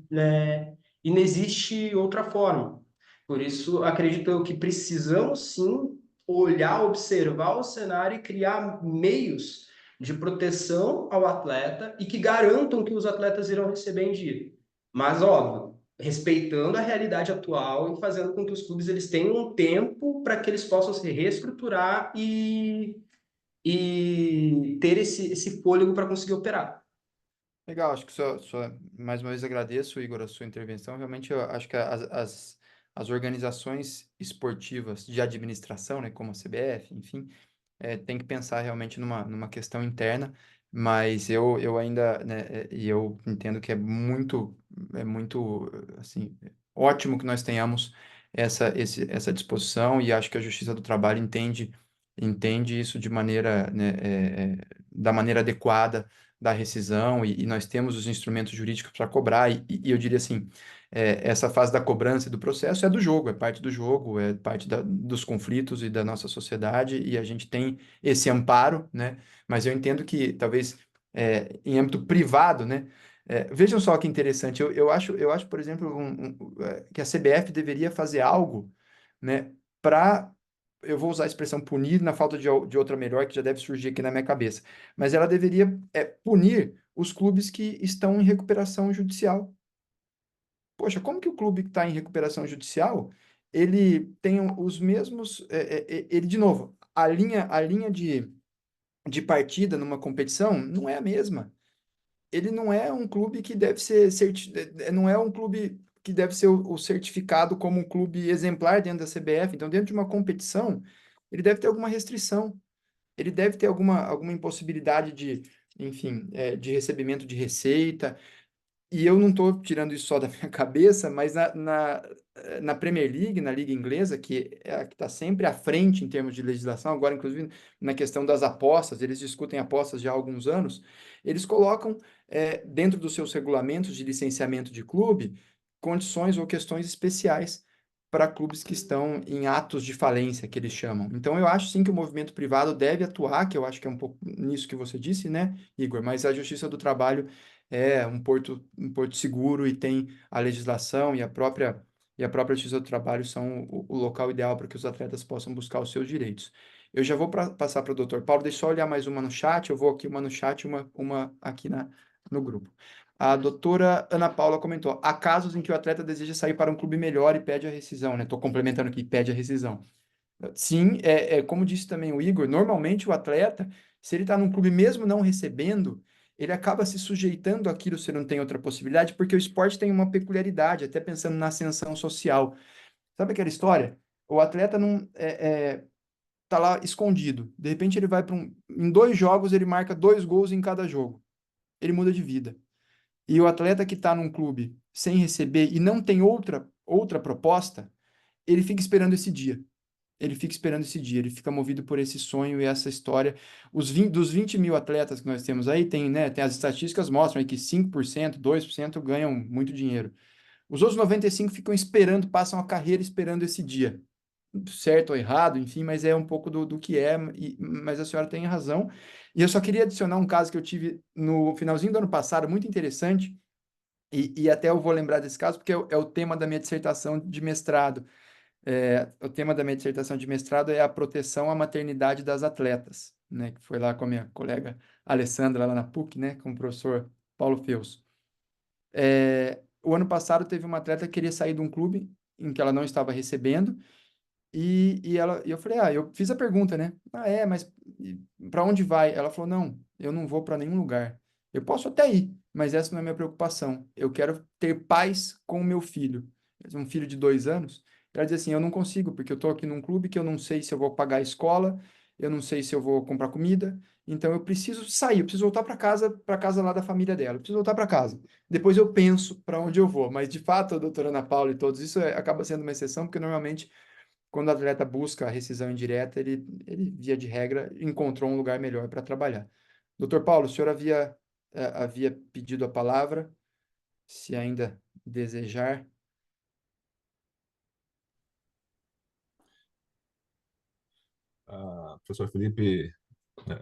né, inexiste outra forma. Por isso, acredito eu que precisamos sim olhar, observar o cenário e criar meios de proteção ao atleta e que garantam que os atletas irão receber em dia. Mas, óbvio, respeitando a realidade atual e fazendo com que os clubes eles tenham um tempo para que eles possam se reestruturar e ter esse fôlego para conseguir operar. Legal, acho que mais uma vez agradeço, Igor, a sua intervenção. Realmente, eu acho que as organizações esportivas de administração, né, como a CBF, enfim, tem que pensar realmente numa questão interna, mas eu ainda, né, e eu entendo que é muito, assim, ótimo que nós tenhamos essa disposição, e acho que a Justiça do Trabalho entende isso de maneira, né, da maneira adequada da rescisão, e nós temos os instrumentos jurídicos para cobrar, e eu diria assim, essa fase da cobrança e do processo é do jogo, é parte do jogo, é parte dos conflitos e da nossa sociedade, e a gente tem esse amparo, né? Mas eu entendo que talvez em âmbito privado, né? Vejam só que interessante, eu acho, por exemplo, que a CBF deveria fazer algo, né? Para, eu vou usar a expressão punir na falta de outra melhor, que já deve surgir aqui na minha cabeça, mas ela deveria punir os clubes que estão em recuperação judicial. Poxa, como que o clube que está em recuperação judicial, ele tem os mesmos, ele, de novo, a linha de partida numa competição não é a mesma. Ele não é um clube que deve não é um clube que deve ser o certificado como um clube exemplar dentro da CBF. Então, dentro de uma competição, ele deve ter alguma restrição, ele deve ter alguma impossibilidade enfim, de recebimento de receita. E eu não estou tirando isso só da minha cabeça, mas na Premier League, na Liga Inglesa, que é a que está sempre à frente em termos de legislação, agora, inclusive, na questão das apostas, eles discutem apostas já há alguns anos, eles colocam, dentro dos seus regulamentos de licenciamento de clube, condições ou questões especiais para clubes que estão em atos de falência, que eles chamam. Então, eu acho sim que o movimento privado deve atuar, que eu acho que é um pouco nisso que você disse, né, Igor? Mas a Justiça do Trabalho é um porto seguro, e tem a legislação e a própria Justiça do Trabalho são o local ideal para que os atletas possam buscar os seus direitos. Eu já vou passar para o Dr. Paulo, deixa eu só olhar mais uma no chat, eu vou aqui uma no chat e uma aqui no grupo. A doutora Ana Paula comentou: há casos em que o atleta deseja sair para um clube melhor e pede a rescisão, né? Estou complementando aqui, pede a rescisão. Sim, como disse também o Igor, normalmente o atleta, se ele está num clube mesmo não recebendo, ele acaba se sujeitando àquilo se não tem outra possibilidade, porque o esporte tem uma peculiaridade, até pensando na ascensão social. Sabe aquela história? O atleta não tá lá escondido. De repente ele vai em 2 jogos, ele marca 2 gols em cada jogo. Ele muda de vida. E o atleta que está num clube sem receber e não tem outra proposta, ele fica esperando esse dia. ele fica esperando esse dia, ele fica movido por esse sonho e essa história. Dos 20 mil atletas que nós temos aí, tem as estatísticas mostram aí que 5%, 2% ganham muito dinheiro. Os outros 95 ficam esperando, passam a carreira esperando esse dia. Certo ou errado, enfim, mas é um pouco do que é, mas a senhora tem razão. E eu só queria adicionar um caso que eu tive no finalzinho do ano passado, muito interessante, e até eu vou lembrar desse caso, porque é o tema da minha dissertação de mestrado. O tema da minha dissertação de mestrado é a proteção à maternidade das atletas, né? Que foi lá com a minha colega Alessandra, lá na PUC, né? Com o professor Paulo Feus. O ano passado teve uma atleta que queria sair de um clube em que ela não estava recebendo, e eu falei, eu fiz a pergunta, né? Mas para onde vai? Ela falou, não, eu não vou para nenhum lugar. Eu posso até ir, mas essa não é a minha preocupação. Eu quero ter paz com o meu filho. Um filho de 2 anos. Ela diz assim, eu não consigo, porque eu estou aqui num clube que eu não sei se eu vou pagar a escola, eu não sei se eu vou comprar comida, então eu preciso sair, eu preciso voltar para casa lá da família dela, eu preciso voltar para casa. Depois eu penso para onde eu vou, mas de fato, a doutora Ana Paula e todos, isso acaba sendo uma exceção, porque normalmente quando o atleta busca a rescisão indireta, ele, via de regra, encontrou um lugar melhor para trabalhar. Doutor Paulo, o senhor havia pedido a palavra, se ainda desejar. Professor Felipe,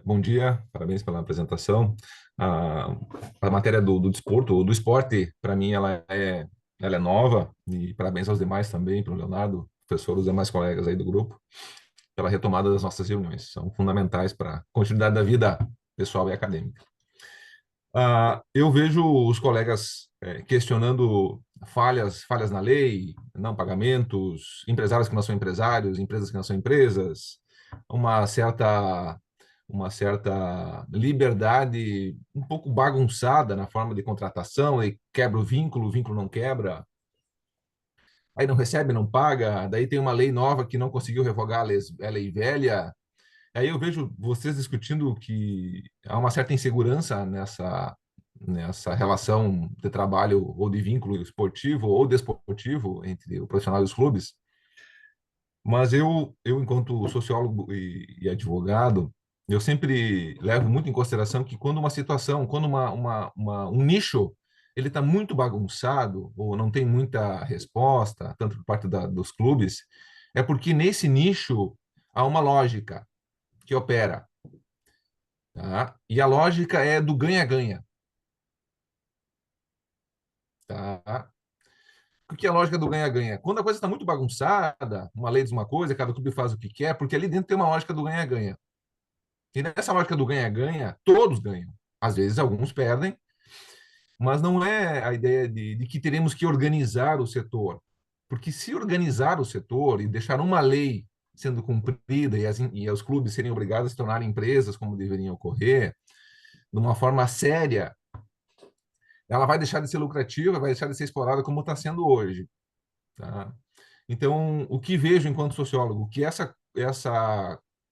bom dia, parabéns pela apresentação. Ah, a matéria do desporto, do esporte, para mim, ela é nova, e parabéns aos demais também, para o Leonardo, professor, os demais colegas aí do grupo, pela retomada das nossas reuniões. São fundamentais para a continuidade da vida pessoal e acadêmica. Eu vejo os colegas questionando falhas na lei, não pagamentos, empresários que não são empresários, empresas que não são empresas, uma certa liberdade um pouco bagunçada na forma de contratação, e quebra o vínculo não quebra, aí não recebe, não paga, daí tem uma lei nova que não conseguiu revogar a lei velha. Aí eu vejo vocês discutindo que há uma certa insegurança nessa relação de trabalho ou de vínculo esportivo ou desportivo entre o profissional e os clubes. Mas eu enquanto sociólogo e advogado, eu sempre levo muito em consideração que quando uma situação, quando um nicho, ele está muito bagunçado ou não tem muita resposta, tanto por parte dos clubes, é porque nesse nicho há uma lógica que opera, tá? E a lógica é do ganha-ganha, tá? O que é a lógica do ganha-ganha? Quando a coisa está muito bagunçada, uma lei diz uma coisa, cada clube faz o que quer, porque ali dentro tem uma lógica do ganha-ganha. E nessa lógica do ganha-ganha, todos ganham. Às vezes alguns perdem, mas não é a ideia de que teremos que organizar o setor. Porque se organizar o setor e deixar uma lei sendo cumprida e os clubes serem obrigados a se tornarem empresas, como deveriam ocorrer, de uma forma séria, ela vai deixar de ser lucrativa, vai deixar de ser explorada como está sendo hoje. Tá? Então, o que vejo enquanto sociólogo, que essa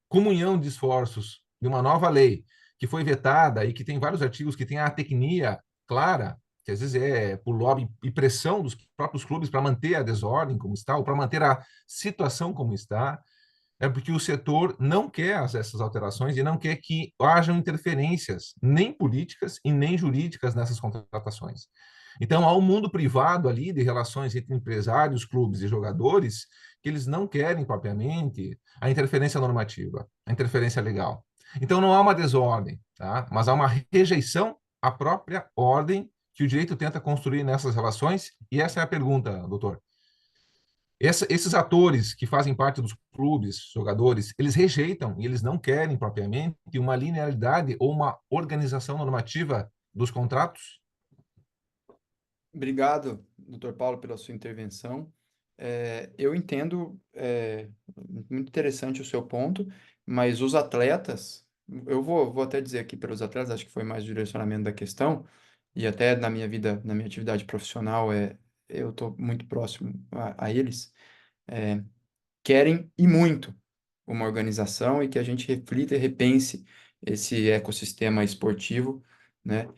comunhão de esforços de uma nova lei que foi vetada e que tem vários artigos que tem a tecnia clara, que às vezes é por lobby e pressão dos próprios clubes para manter a desordem como está, ou para manter a situação como está, é porque o setor não quer essas alterações e não quer que hajam interferências, nem políticas e nem jurídicas nessas contratações. Então, há um mundo privado ali de relações entre empresários, clubes e jogadores que eles não querem propriamente a interferência normativa, a interferência legal. Então, não há uma desordem, tá? Mas há uma rejeição à própria ordem que o direito tenta construir nessas relações. E essa é a pergunta, doutor. Esses atores que fazem parte dos clubes, jogadores, eles rejeitam e eles não querem propriamente uma linearidade ou uma organização normativa dos contratos? Obrigado, doutor Paulo, pela sua intervenção. Eu entendo, muito interessante o seu ponto, mas os atletas, eu vou até dizer aqui pelos atletas, acho que foi mais o direcionamento da questão, e até na minha vida, na minha atividade profissional, eu estou muito próximo a eles, querem e muito uma organização e que a gente reflita e repense esse ecossistema esportivo, né?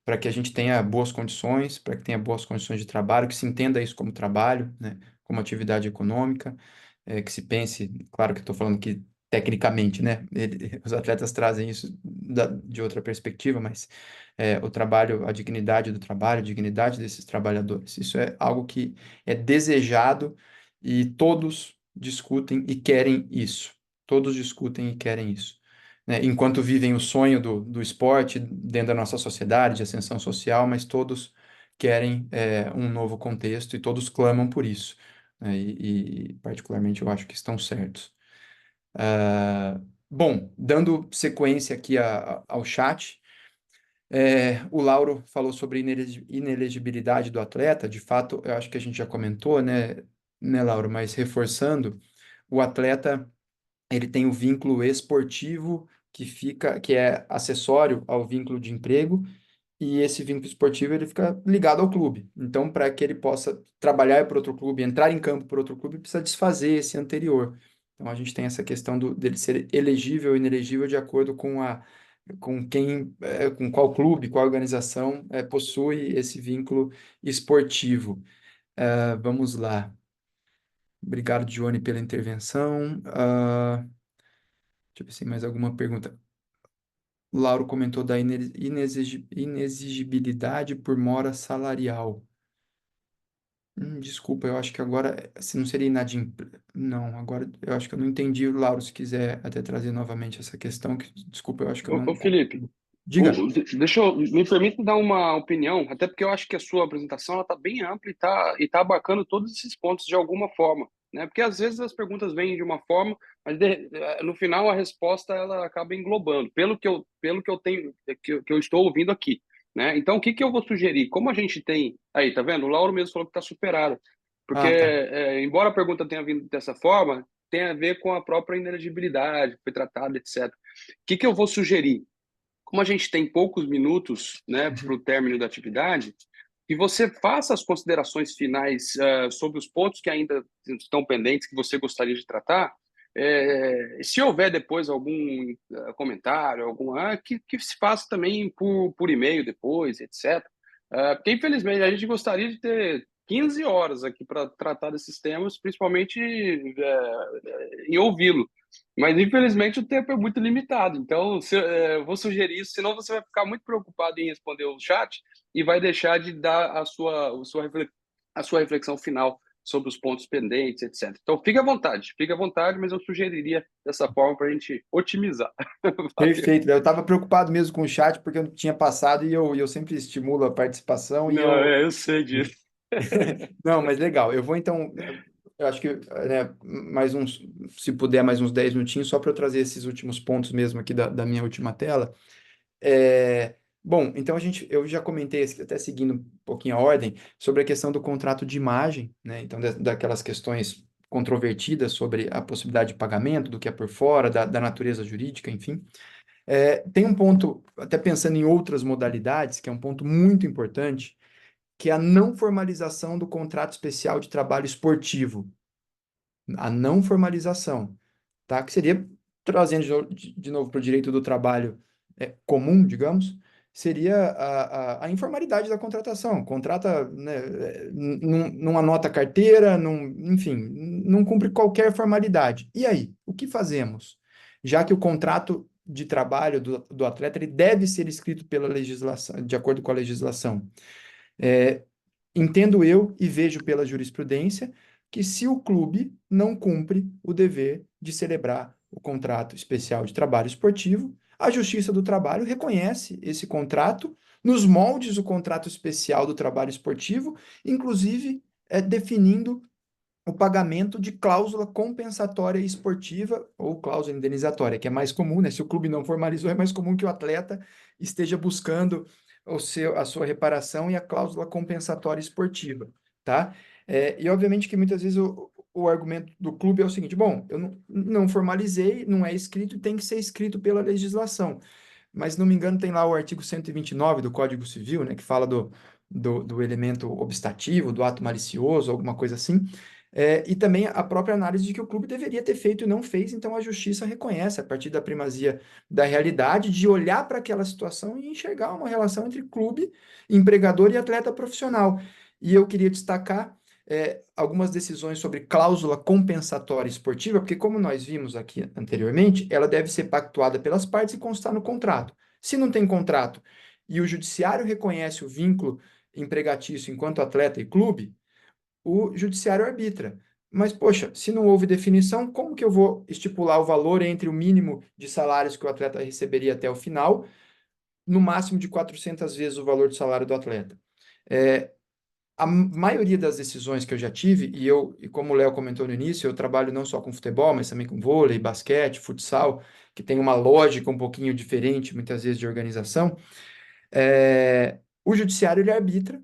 Para que a gente tenha boas condições, para que tenha boas condições de trabalho, que se entenda isso como trabalho, né? Como atividade econômica. que se pense, claro que eu estou falando que tecnicamente, né? Os atletas trazem isso de outra perspectiva, mas o trabalho, a dignidade do trabalho, a dignidade desses trabalhadores, isso é algo que é desejado e todos discutem e querem isso. Todos discutem e querem isso. Né? Enquanto vivem o sonho do esporte dentro da nossa sociedade, de ascensão social, mas todos querem um novo contexto e todos clamam por isso. Né? E, particularmente, eu acho que estão certos. Bom, dando sequência aqui ao chat, o Lauro falou sobre inelegibilidade do atleta. De fato, eu acho que a gente já comentou, né, Lauro? Mas reforçando, o atleta ele tem o vínculo esportivo que é acessório ao vínculo de emprego, e esse vínculo esportivo ele fica ligado ao clube. Então, para que ele possa trabalhar para outro clube, entrar em campo para outro clube, precisa desfazer esse anterior. Então, a gente tem essa questão dele ser elegível ou inelegível de acordo com qual clube, qual organização possui esse vínculo esportivo. Vamos lá. Obrigado, Johnny, pela intervenção. Deixa eu ver se tem mais alguma pergunta. O Lauro comentou da inexigibilidade por mora salarial. Desculpa, eu acho que agora, se não seria inadimplência. Não, agora eu acho que eu não entendi, Lauro, se quiser até trazer novamente essa questão, desculpa, eu acho que eu não. Ô, Felipe, Diga. me permite dar uma opinião, até porque eu acho que a sua apresentação está bem ampla e tá abarcando todos esses pontos de alguma forma, né? Porque às vezes as perguntas vêm de uma forma, mas no final a resposta ela acaba englobando, pelo que eu tenho, que eu estou ouvindo aqui, né? Então o que que eu vou sugerir? Como a gente tem aí, tá vendo? O Lauro mesmo falou que está superado, porque Ah, tá. embora a pergunta tenha vindo dessa forma, tem a ver com a própria inelegibilidade, que foi tratada, etc. O que que eu vou sugerir? Como a gente tem poucos minutos, né, para o término da atividade, que você faça as considerações finais sobre os pontos que ainda estão pendentes, que você gostaria de tratar. Se houver depois algum comentário, que se faça também por e-mail depois, etc. Porque, infelizmente, a gente gostaria de ter 15 horas aqui para tratar desses temas, principalmente em ouvi-lo. Mas, infelizmente, o tempo é muito limitado. Então, eu vou sugerir isso, senão você vai ficar muito preocupado em responder o chat e vai deixar de dar a sua reflexão final sobre os pontos pendentes, etc. Então, fique à vontade, mas eu sugeriria dessa forma para a gente otimizar. Valeu. Perfeito. Eu estava preocupado mesmo com o chat, porque eu não tinha passado e eu sempre estimulo a participação e Não, eu. eu sei disso. Não, mas legal. Eu vou então. Eu acho que mais uns, se puder, mais uns 10 minutinhos, só para eu trazer esses últimos pontos mesmo aqui da minha última tela. Bom, então eu já comentei, até seguindo um pouquinho a ordem, sobre a questão do contrato de imagem, né? Então, daquelas questões controvertidas sobre a possibilidade de pagamento, do que é por fora, da natureza jurídica, enfim. Tem um ponto, até pensando em outras modalidades, que é um ponto muito importante, que é a não formalização do contrato especial de trabalho esportivo. A não formalização, tá? Que seria, trazendo de novo para o direito do trabalho comum, digamos, seria a informalidade da contratação. Contrata, né, não anota carteira, enfim, não cumpre qualquer formalidade. E aí, o que fazemos? Já que o contrato de trabalho do atleta ele deve ser escrito pela legislação, de acordo com a legislação. Entendo eu e vejo pela jurisprudência que se o clube não cumpre o dever de celebrar o contrato especial de trabalho esportivo, a Justiça do Trabalho reconhece esse contrato nos moldes do contrato especial do trabalho esportivo, inclusive definindo o pagamento de cláusula compensatória esportiva ou cláusula indenizatória, que é mais comum, né? Se o clube não formalizou, é mais comum que o atleta esteja buscando a sua reparação e a cláusula compensatória esportiva, tá? E obviamente que muitas vezes o argumento do clube é o seguinte: bom, eu não formalizei, não é escrito e tem que ser escrito pela legislação. Mas, se não me engano, tem lá o artigo 129 do Código Civil, né, que fala do elemento obstativo, do ato malicioso, alguma coisa assim. E também a própria análise de que o clube deveria ter feito e não fez, então a justiça reconhece, a partir da primazia da realidade, de olhar para aquela situação e enxergar uma relação entre clube, empregador e atleta profissional. E eu queria destacar algumas decisões sobre cláusula compensatória esportiva, porque como nós vimos aqui anteriormente, ela deve ser pactuada pelas partes e constar no contrato. Se não tem contrato e o judiciário reconhece o vínculo empregatício enquanto atleta e clube, o judiciário arbitra. Mas, poxa, se não houve definição, como que eu vou estipular o valor entre o mínimo de salários que o atleta receberia até o final, no máximo de 400 vezes o valor do salário do atleta? A maioria das decisões que eu já tive, e como o Léo comentou no início, eu trabalho não só com futebol, mas também com vôlei, basquete, futsal, que tem uma lógica um pouquinho diferente, muitas vezes, de organização. O judiciário, ele arbitra,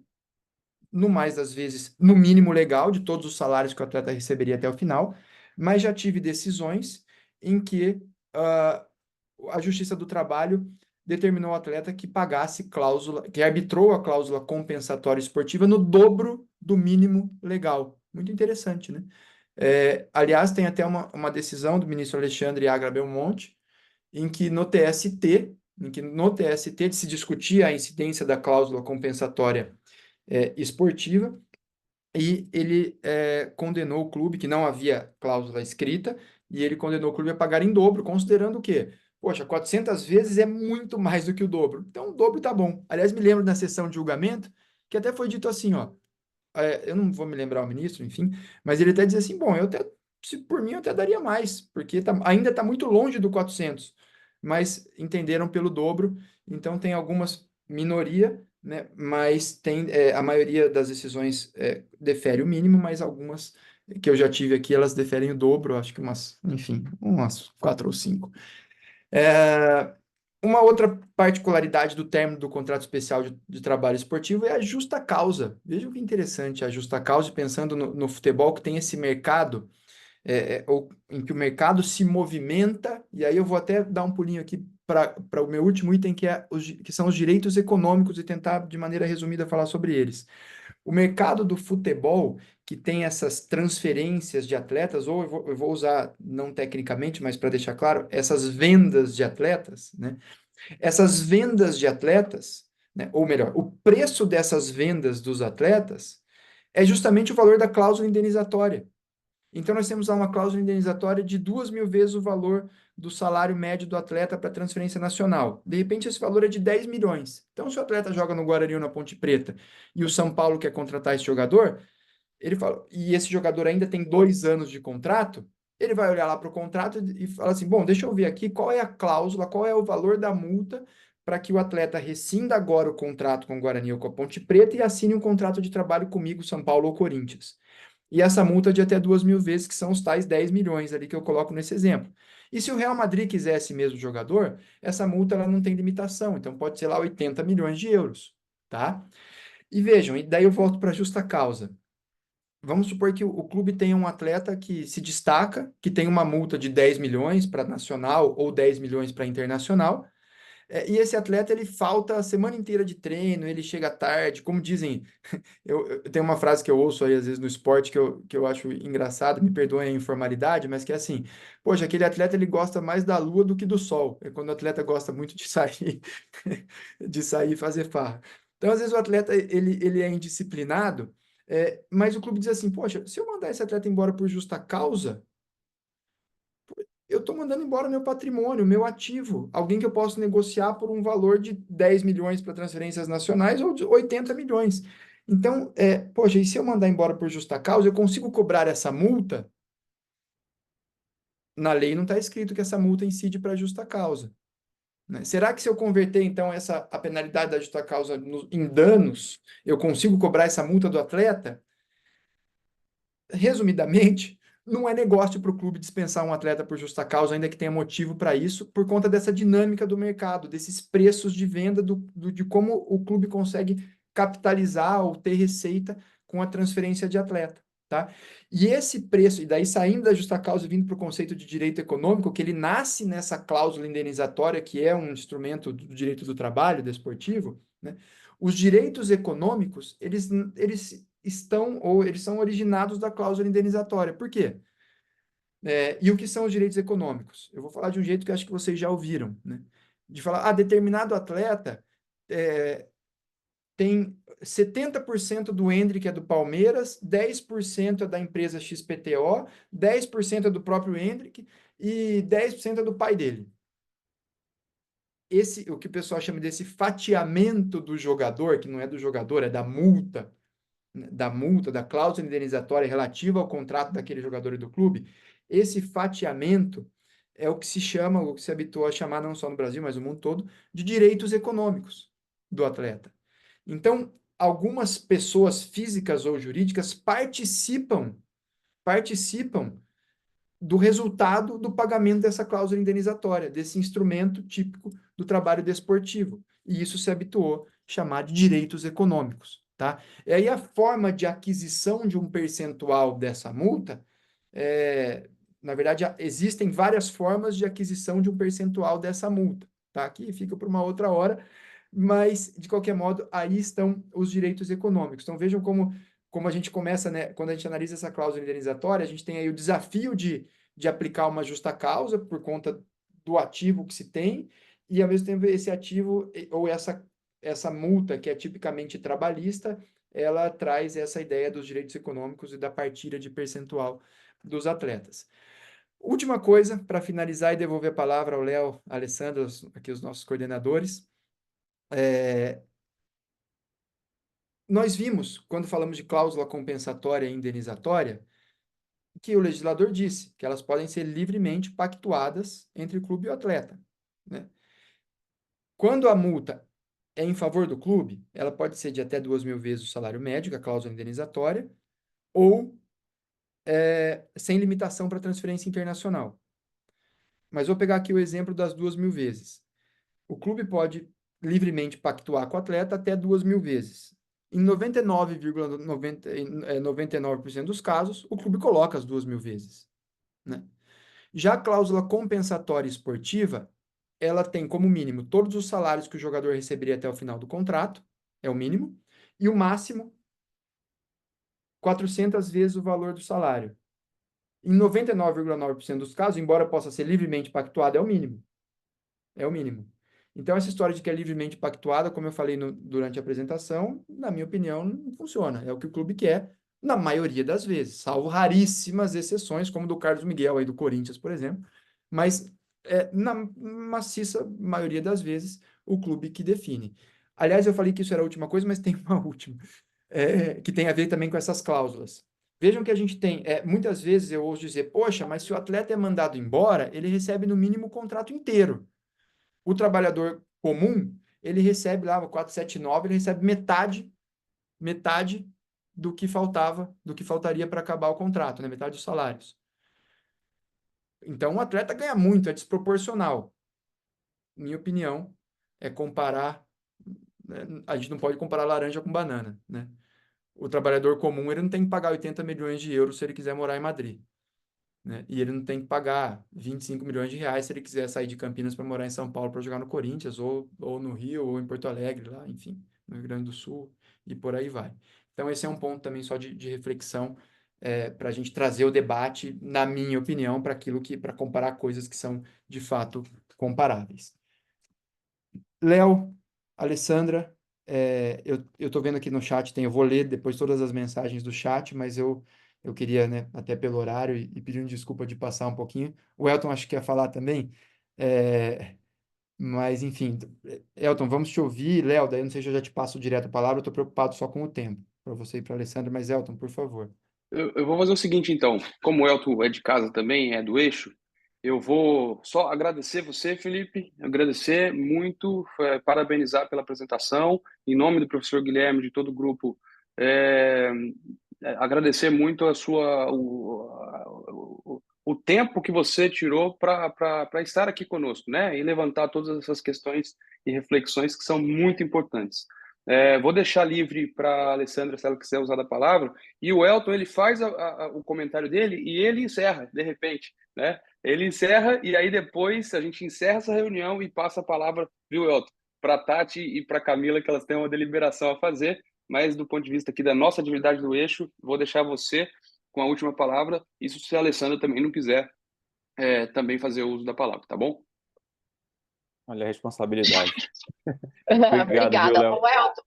no mais das vezes, no mínimo legal, de todos os salários que o atleta receberia até o final, mas já tive decisões em que a Justiça do Trabalho determinou ao atleta que pagasse cláusula, que arbitrou a cláusula compensatória esportiva no dobro do mínimo legal. Muito interessante, né? Aliás, tem até uma decisão do ministro Alexandre Agra Belmonte, em que no TST se discutia a incidência da cláusula compensatória esportiva, e ele condenou o clube, que não havia cláusula escrita, e ele condenou o clube a pagar em dobro, considerando o quê? Poxa, 400 vezes é muito mais do que o dobro. Então, o dobro tá bom. Aliás, me lembro na sessão de julgamento, que até foi dito assim, ó, eu não vou me lembrar o ministro, enfim, mas ele até dizia assim, bom, se por mim, eu até daria mais, porque ainda está muito longe do 400, mas entenderam pelo dobro, então tem algumas minoria, né, mas a maioria das decisões defere o mínimo, mas algumas que eu já tive aqui, elas deferem o dobro, acho que umas 4 ou 5. Uma outra particularidade do término do contrato especial de trabalho esportivo é a justa causa. Vejam que interessante a justa causa, pensando no futebol, que tem esse mercado, em que o mercado se movimenta, e aí eu vou até dar um pulinho aqui para o meu último item, que são os direitos econômicos, e tentar, de maneira resumida, falar sobre eles. O mercado do futebol, que tem essas transferências de atletas, ou eu vou usar, não tecnicamente, mas para deixar claro, essas vendas de atletas, né? Essas vendas de atletas, né? Ou melhor, o preço dessas vendas dos atletas é justamente o valor da cláusula indenizatória. Então, nós temos lá uma cláusula indenizatória de 2.000 vezes o valor do salário médio do atleta para transferência nacional. De repente, esse valor é de 10 milhões. Então, se o atleta joga no Guarani ou na Ponte Preta e o São Paulo quer contratar esse jogador, ele fala, e esse jogador ainda tem 2 anos de contrato, ele vai olhar lá para o contrato e fala assim, bom, deixa eu ver aqui qual é a cláusula, qual é o valor da multa para que o atleta rescinda agora o contrato com o Guarani ou com a Ponte Preta e assine um contrato de trabalho comigo, São Paulo ou Corinthians. E essa multa de até 2.000 vezes, que são os tais 10 milhões ali que eu coloco nesse exemplo. E se o Real Madrid quisesse mesmo jogador, essa multa ela não tem limitação, então pode ser lá 80 milhões de euros, tá? E vejam, e daí eu volto para a justa causa. Vamos supor que o clube tenha um atleta que se destaca, que tem uma multa de 10 milhões para nacional ou 10 milhões para internacional, e esse atleta ele falta a semana inteira de treino, ele chega tarde, como dizem, eu tenho uma frase que eu ouço aí às vezes no esporte que eu acho engraçado, me perdoem a informalidade, mas que é assim, poxa, aquele atleta ele gosta mais da lua do que do sol, é quando o atleta gosta muito de sair, de sair e fazer farra. Então, às vezes o atleta ele é indisciplinado, mas o clube diz assim, poxa, se eu mandar esse atleta embora por justa causa, eu estou mandando embora meu patrimônio, meu ativo, alguém que eu posso negociar por um valor de 10 milhões para transferências nacionais ou de 80 milhões. Então, poxa, e se eu mandar embora por justa causa, eu consigo cobrar essa multa? Na lei não está escrito que essa multa incide para justa causa, né? Será que se eu converter, então, a penalidade da justa causa em danos, eu consigo cobrar essa multa do atleta? Resumidamente, não é negócio para o clube dispensar um atleta por justa causa, ainda que tenha motivo para isso, por conta dessa dinâmica do mercado, desses preços de venda, de como o clube consegue capitalizar ou ter receita com a transferência de atleta, tá? E esse preço, e daí saindo da justa causa e vindo para o conceito de direito econômico, que ele nasce nessa cláusula indenizatória, que é um instrumento do direito do trabalho desportivo, né? Os direitos econômicos, eles eles são originados da cláusula indenizatória. Por quê? E o que são os direitos econômicos? Eu vou falar de um jeito que eu acho que vocês já ouviram, né? De falar, determinado atleta 70% do Endrick é do Palmeiras, 10% é da empresa XPTO, 10% é do próprio Endrick e 10% é do pai dele. O que o pessoal chama desse fatiamento do jogador, que não é do jogador, é da multa, da cláusula indenizatória relativa ao contrato daquele jogador e do clube, esse fatiamento é o que se chama, o que se habituou a chamar, não só no Brasil, mas no mundo todo, de direitos econômicos do atleta. Então, algumas pessoas físicas ou jurídicas participam do resultado do pagamento dessa cláusula indenizatória, desse instrumento típico do trabalho desportivo. E isso se habituou a chamar de direitos econômicos, tá? E aí a forma de aquisição de um percentual dessa multa, na verdade, existem várias formas de aquisição de um percentual dessa multa, tá? Aqui fica para uma outra hora, mas, de qualquer modo, aí estão os direitos econômicos. Então, vejam como a gente começa, né? Quando a gente analisa essa cláusula indenizatória, a gente tem aí o desafio de aplicar uma justa causa por conta do ativo que se tem, e, ao mesmo tempo, esse ativo, ou essa multa, que é tipicamente trabalhista, ela traz essa ideia dos direitos econômicos e da partilha de percentual dos atletas. Última coisa, para finalizar e devolver a palavra ao Léo, Alessandro, aqui os nossos coordenadores. Nós vimos, quando falamos de cláusula compensatória e indenizatória, que o legislador disse que elas podem ser livremente pactuadas entre o clube e o atleta, né? Quando a multa é em favor do clube, ela pode ser de até 2.000 vezes o salário médio, a cláusula indenizatória, ou sem limitação para transferência internacional. Mas vou pegar aqui o exemplo das 2.000 vezes. O clube pode livremente pactuar com o atleta até 2.000 vezes. Em 99,99% dos casos, o clube coloca as 2.000 vezes, né? Já a cláusula compensatória esportiva, ela tem como mínimo todos os salários que o jogador receberia até o final do contrato, é o mínimo, e o máximo 400 vezes o valor do salário. Em 99,9% dos casos, embora possa ser livremente pactuado, é o mínimo. É o mínimo. Então, essa história de que é livremente pactuada, como eu falei durante a apresentação, na minha opinião, não funciona. É o que o clube quer, na maioria das vezes, salvo raríssimas exceções, como do Carlos Miguel aí do Corinthians, por exemplo. Mas, na maciça maioria das vezes, o clube que define. Aliás, eu falei que isso era a última coisa, mas tem uma última, que tem a ver também com essas cláusulas. Vejam que a gente tem, muitas vezes eu ouço dizer, poxa, mas se o atleta é mandado embora, ele recebe no mínimo o contrato inteiro. O trabalhador comum, ele recebe lá, o 479, ele recebe metade do que faltaria para acabar o contrato, né? Metade dos salários. Então, o atleta ganha muito, é desproporcional. Minha opinião é comparar, né? A gente não pode comparar laranja com banana, né? O trabalhador comum, ele não tem que pagar 80 milhões de euros se ele quiser morar em Madrid, né? E ele não tem que pagar 25 milhões de reais se ele quiser sair de Campinas para morar em São Paulo para jogar no Corinthians, ou no Rio, ou em Porto Alegre, lá, enfim, no Rio Grande do Sul, e por aí vai. Então, esse é um ponto também só de reflexão, para a gente trazer o debate, na minha opinião, para comparar coisas que são, de fato, comparáveis. Léo, Alessandra, eu estou vendo aqui no chat, eu vou ler depois todas as mensagens do chat, mas eu queria, né, até pelo horário, e pedindo desculpa de passar um pouquinho. O Elton acho que quer falar também, mas enfim, Elton, vamos te ouvir. Léo, daí eu não sei se eu já te passo direto a palavra, eu estou preocupado só com o tempo, para você e para a Alessandra, mas Elton, por favor. Eu vou fazer o seguinte, então. Como o Elton é de casa também, é do eixo, eu vou só agradecer você, Felipe, agradecer muito, parabenizar pela apresentação, em nome do professor Guilherme, de todo o grupo, agradecer muito o tempo que você tirou para estar aqui conosco, né? E levantar todas essas questões e reflexões que são muito importantes. Vou deixar livre para a Alessandra, se ela quiser usar a palavra, e o Elton, ele faz o comentário dele e ele encerra, de repente, né? Ele encerra e aí depois a gente encerra essa reunião e passa a palavra, viu, Elton, para a Tati e para a Camila, que elas têm uma deliberação a fazer, mas do ponto de vista aqui da nossa atividade do eixo, vou deixar você com a última palavra, isso se a Alessandra também não quiser também fazer uso da palavra, tá bom? Olha a responsabilidade. Obrigado, viu, Obrigada. Léo? Ô, Elton,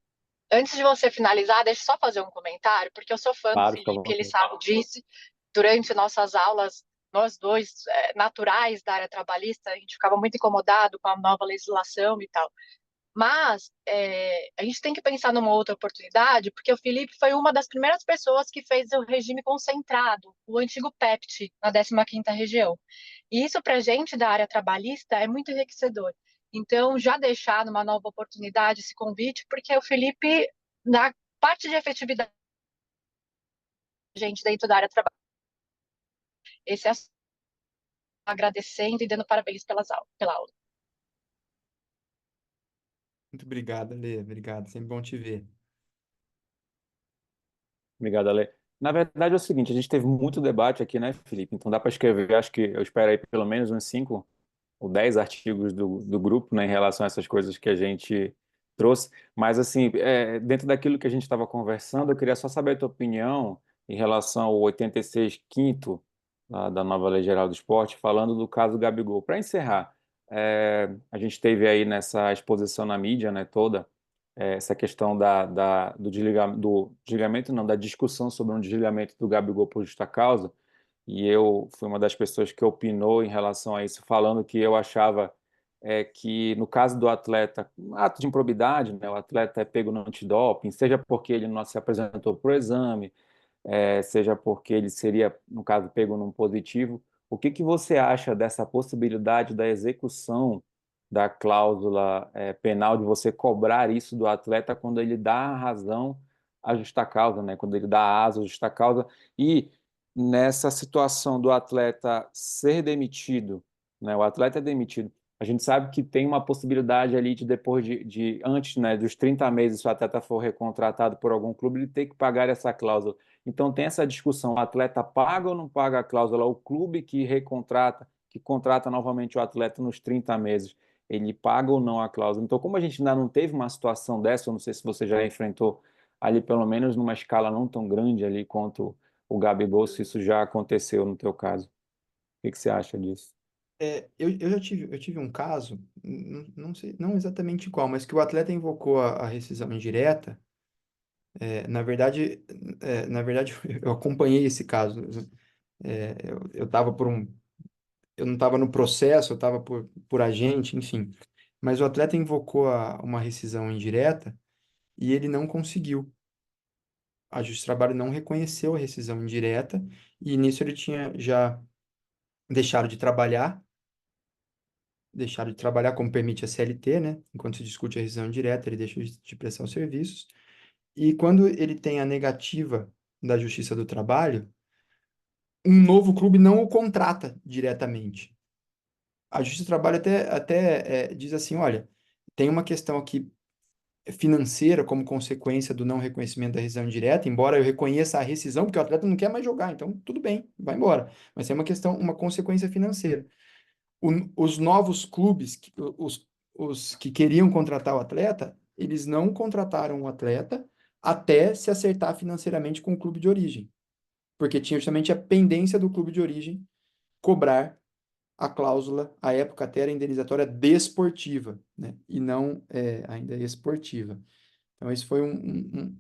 Antes de você finalizar, deixa eu só fazer um comentário, porque eu sou fã do Claro, fica à Felipe, ele vontade. sabe disso. Durante nossas aulas, nós dois, naturais da área trabalhista, a gente ficava muito incomodado com a nova legislação e tal. Mas a gente tem que pensar numa outra oportunidade, porque o Felipe foi uma das primeiras pessoas que fez o regime concentrado, o antigo PEPT, na 15ª região. E isso, para a gente da área trabalhista, é muito enriquecedor. Então, já deixar numa nova oportunidade esse convite, porque o Felipe, na parte de efetividade, gente dentro da área trabalhista, esse é agradecendo e dando parabéns pela aula. Muito obrigado, Lê. Obrigado. Sempre bom te ver. Obrigado, Ale. Na verdade é o seguinte, a gente teve muito debate aqui, né, Felipe? Então dá para escrever, acho que eu espero aí pelo menos uns 5 ou 10 artigos do grupo, né, em relação a essas coisas que a gente trouxe. Mas, assim, dentro daquilo que a gente estava conversando, eu queria só saber a tua opinião em relação ao 86 quinto lá da nova Lei Geral do Esporte, falando do caso Gabigol. Para encerrar, a gente teve aí nessa exposição na mídia, né, toda, essa questão do desligamento, não, da discussão sobre um desligamento do Gabigol por justa causa, e eu fui uma das pessoas que opinou em relação a isso, falando que eu achava que, no caso do atleta, um ato de improbidade, né, o atleta é pego no antidoping, seja porque ele não se apresentou para o exame, seja porque ele seria, no caso, pego num positivo. O que que você acha dessa possibilidade da execução da cláusula penal, de você cobrar isso do atleta quando ele dá a razão à justa causa, né? Quando ele dá a asa à justa causa, e nessa situação do atleta ser demitido, né? O atleta é demitido. A gente sabe que tem uma possibilidade ali de depois antes, né, dos 30 meses, se o atleta for recontratado por algum clube, ele tem que pagar essa cláusula. Então tem essa discussão, o atleta paga ou não paga a cláusula? O clube que recontrata, que contrata novamente o atleta nos 30 meses, ele paga ou não a cláusula? Então, como a gente ainda não teve uma situação dessa, eu não sei se você já enfrentou ali, pelo menos numa escala não tão grande ali quanto o Gabigol, se isso já aconteceu no teu caso. O que que você acha disso? Eu tive um caso, não sei, não exatamente qual, mas que o atleta invocou a rescisão indireta. Na verdade, eu acompanhei esse caso. Eu não estava no processo, eu estava por agente, enfim. Mas o atleta invocou uma rescisão indireta e ele não conseguiu. A Justiça do Trabalho não reconheceu a rescisão indireta e nisso ele tinha já deixado de trabalhar, como permite a CLT, né? Enquanto se discute a rescisão indireta, ele deixa de prestar os serviços. E quando ele tem a negativa da Justiça do Trabalho, um novo clube não o contrata diretamente. A Justiça do Trabalho até diz assim, olha, tem uma questão aqui financeira como consequência do não reconhecimento da rescisão indireta, embora eu reconheça a rescisão, porque o atleta não quer mais jogar, então tudo bem, vai embora. Mas tem uma consequência financeira. Os novos clubes, os que queriam contratar o atleta, eles não contrataram o atleta até se acertar financeiramente com o clube de origem, porque tinha justamente a pendência do clube de origem cobrar a cláusula, à época até era indenizatória desportiva, né? E não ainda esportiva. Então, isso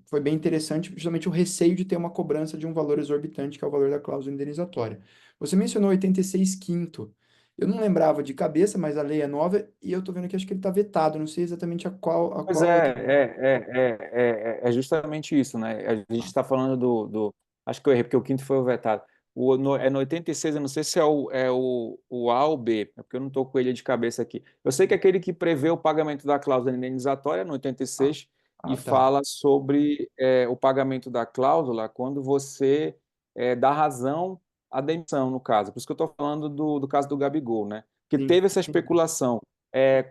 foi bem interessante, justamente o receio de ter uma cobrança de um valor exorbitante, que é o valor da cláusula indenizatória. Você mencionou 86 quinto. Eu não lembrava de cabeça, mas a lei é nova e eu estou vendo que acho que ele está vetado. Não sei exatamente a Pois qual outra. é justamente isso, né? A gente está falando acho que eu errei, porque o quinto foi o vetado. No 86, eu não sei se é o A ou B, é porque eu não estou com ele de cabeça aqui. Eu sei que é aquele que prevê o pagamento da cláusula indenizatória no 86 e Tá. fala sobre o pagamento da cláusula quando você dá razão à demissão, no caso. Por isso que eu estou falando do caso do Gabigol, né? Que Sim. teve essa especulação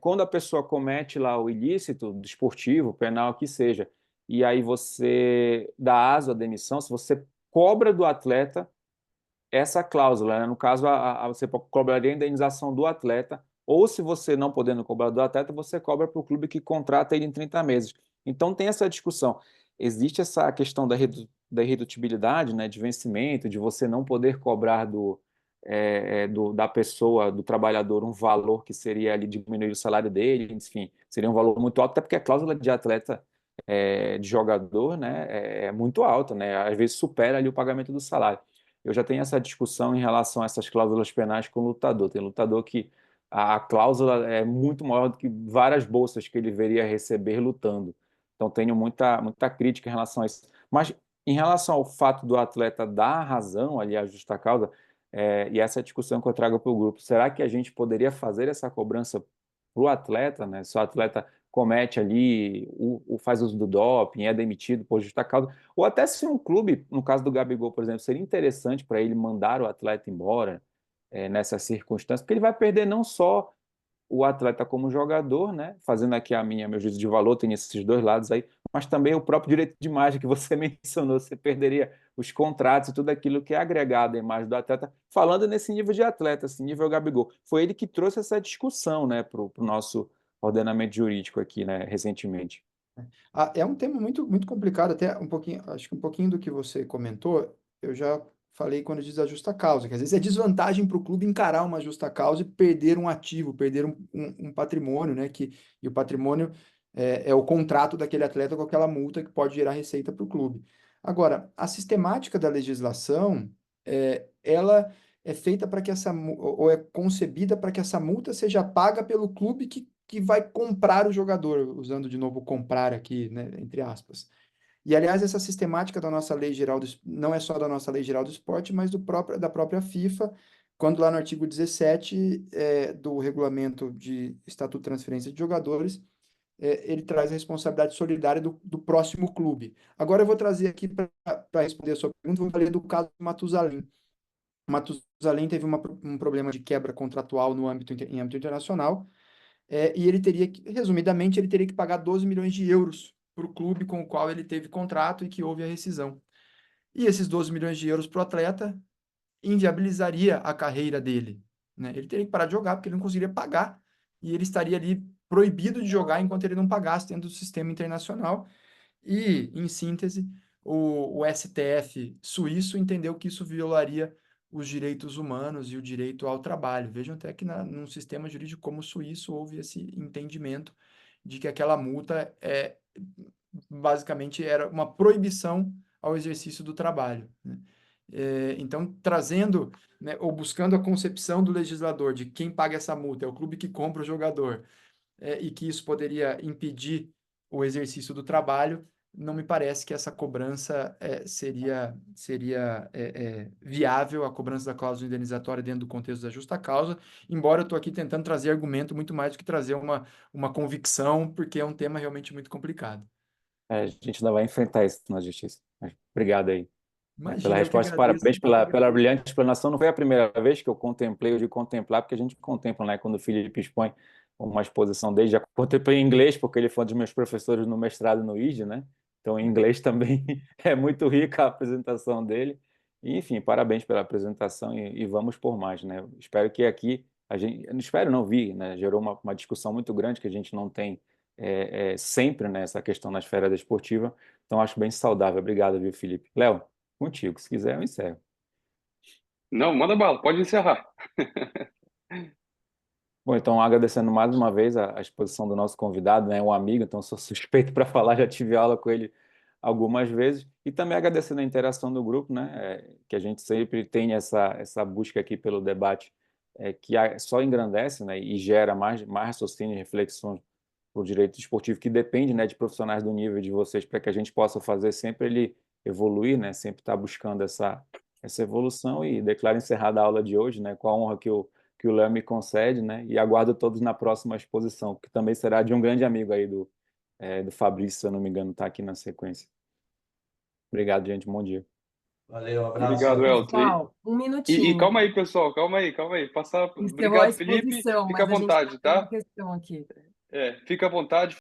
quando a pessoa comete lá o ilícito, desportivo, penal, que seja, e aí você dá aso à demissão, se você cobra do atleta essa cláusula, né? No caso, você cobraria a indenização do atleta, ou se você não podendo cobrar do atleta, você cobra para o clube que contrata ele em 30 meses. Então tem essa discussão. Existe essa questão da irredutibilidade, né, de vencimento, de você não poder cobrar da pessoa, do trabalhador, um valor que seria ali diminuir o salário dele, enfim, seria um valor muito alto, até porque a cláusula de atleta de jogador, né, é muito alta, né? Às vezes supera ali o pagamento do salário. Eu já tenho essa discussão em relação a essas cláusulas penais com o lutador. Tem lutador que a cláusula é muito maior do que várias bolsas que ele deveria receber lutando. Então tenho muita crítica em relação a isso. Mas em relação ao fato do atleta dar razão ali à justa causa, e essa discussão que eu trago para o grupo, será que a gente poderia fazer essa cobrança para o atleta, né? Se o atleta comete ali, faz uso do doping, é demitido por justa causa, ou até se um clube, no caso do Gabigol, por exemplo, seria interessante para ele mandar o atleta embora nessas circunstâncias, porque ele vai perder não só o atleta como jogador, né? Fazendo aqui meu juízo de valor, tem esses dois lados aí, mas também o próprio direito de imagem que você mencionou, você perderia os contratos e tudo aquilo que é agregado à imagem do atleta, falando nesse nível de atleta, esse nível Gabigol. Foi ele que trouxe essa discussão, né, para o nosso ordenamento jurídico aqui, né, recentemente. É um tema muito complicado, até um pouquinho, acho que um pouquinho do que você comentou, eu já falei quando diz a justa causa, que às vezes é desvantagem para o clube encarar uma justa causa e perder um ativo, perder um patrimônio, né? E o patrimônio é o contrato daquele atleta com aquela multa que pode gerar receita para o clube. Agora, a sistemática da legislação, ela é feita para que ou é concebida para que essa multa seja paga pelo clube que vai comprar o jogador, usando de novo comprar aqui, né, entre aspas. E, aliás, essa sistemática da nossa lei geral, não é só da nossa lei geral do esporte, mas da própria FIFA, quando lá no artigo 17 do regulamento de Estatuto de Transferência de Jogadores, ele traz a responsabilidade solidária do próximo clube. Agora eu vou trazer aqui para responder a sua pergunta, vou falar do caso do Matusalem. O Matusalem teve um problema de quebra contratual em âmbito internacional, e ele teria que, resumidamente, ele teria que pagar 12 milhões de euros para o clube com o qual ele teve contrato e que houve a rescisão. E esses 12 milhões de euros para o atleta inviabilizaria a carreira dele, né? Ele teria que parar de jogar porque ele não conseguiria pagar e ele estaria ali proibido de jogar enquanto ele não pagasse dentro do sistema internacional. E, em síntese, o STF suíço entendeu que isso violaria os direitos humanos e o direito ao trabalho. Vejam até que num sistema jurídico como o suíço houve esse entendimento de que aquela multa basicamente era uma proibição ao exercício do trabalho, né? Então, trazendo, né, ou buscando a concepção do legislador de quem paga essa multa é o clube que compra o jogador, e que isso poderia impedir o exercício do trabalho, não me parece que essa cobrança seria viável, a cobrança da cláusula indenizatória dentro do contexto da justa causa, embora eu estou aqui tentando trazer argumento muito mais do que trazer uma convicção, porque é um tema realmente muito complicado. A gente ainda vai enfrentar isso na justiça. Mas obrigado aí, né, pela Imagina, eu que resposta. agradeço. Parabéns pela brilhante explanação. Não foi a primeira vez que eu contemplei, eu digo contemplar, porque a gente contempla, né? Quando o Felipe expõe uma exposição dele, já contemplei em inglês, porque ele foi um dos meus professores no mestrado no ID, né? Então, em inglês também é muito rica a apresentação dele. E, enfim, parabéns pela apresentação e vamos por mais, né? Espero que aqui a gente, não espero não vi, né? Gerou uma discussão muito grande que a gente não tem sempre, né, essa questão na esfera desportiva. Então, acho bem saudável. Obrigado, viu, Felipe? Léo, contigo. Se quiser, eu encerro. Não, manda bala, pode encerrar. Bom, então, agradecendo mais uma vez a exposição do nosso convidado, né, um amigo, então sou suspeito para falar, já tive aula com ele algumas vezes, e também agradecendo a interação do grupo, né, que a gente sempre tem essa busca aqui pelo debate, que só engrandece, né, e gera mais raciocínio e reflexões para o direito esportivo, que depende, né, de profissionais do nível de vocês, para que a gente possa fazer sempre ele evoluir, né, sempre estar buscando essa evolução, e declaro encerrada a aula de hoje, né, com a honra que o Léo me concede, né, e aguardo todos na próxima exposição, que também será de um grande amigo aí do Fabrício, se eu não me engano, está aqui na sequência. Obrigado, gente, bom dia. Valeu, abraço. Obrigado, Elton. Pessoal, um E minutinho. calma aí, pessoal, calma aí. Encerrou a Obrigado, Felipe. exposição, Fica à mas a gente vontade, tem uma tá? questão aqui. Fica à vontade.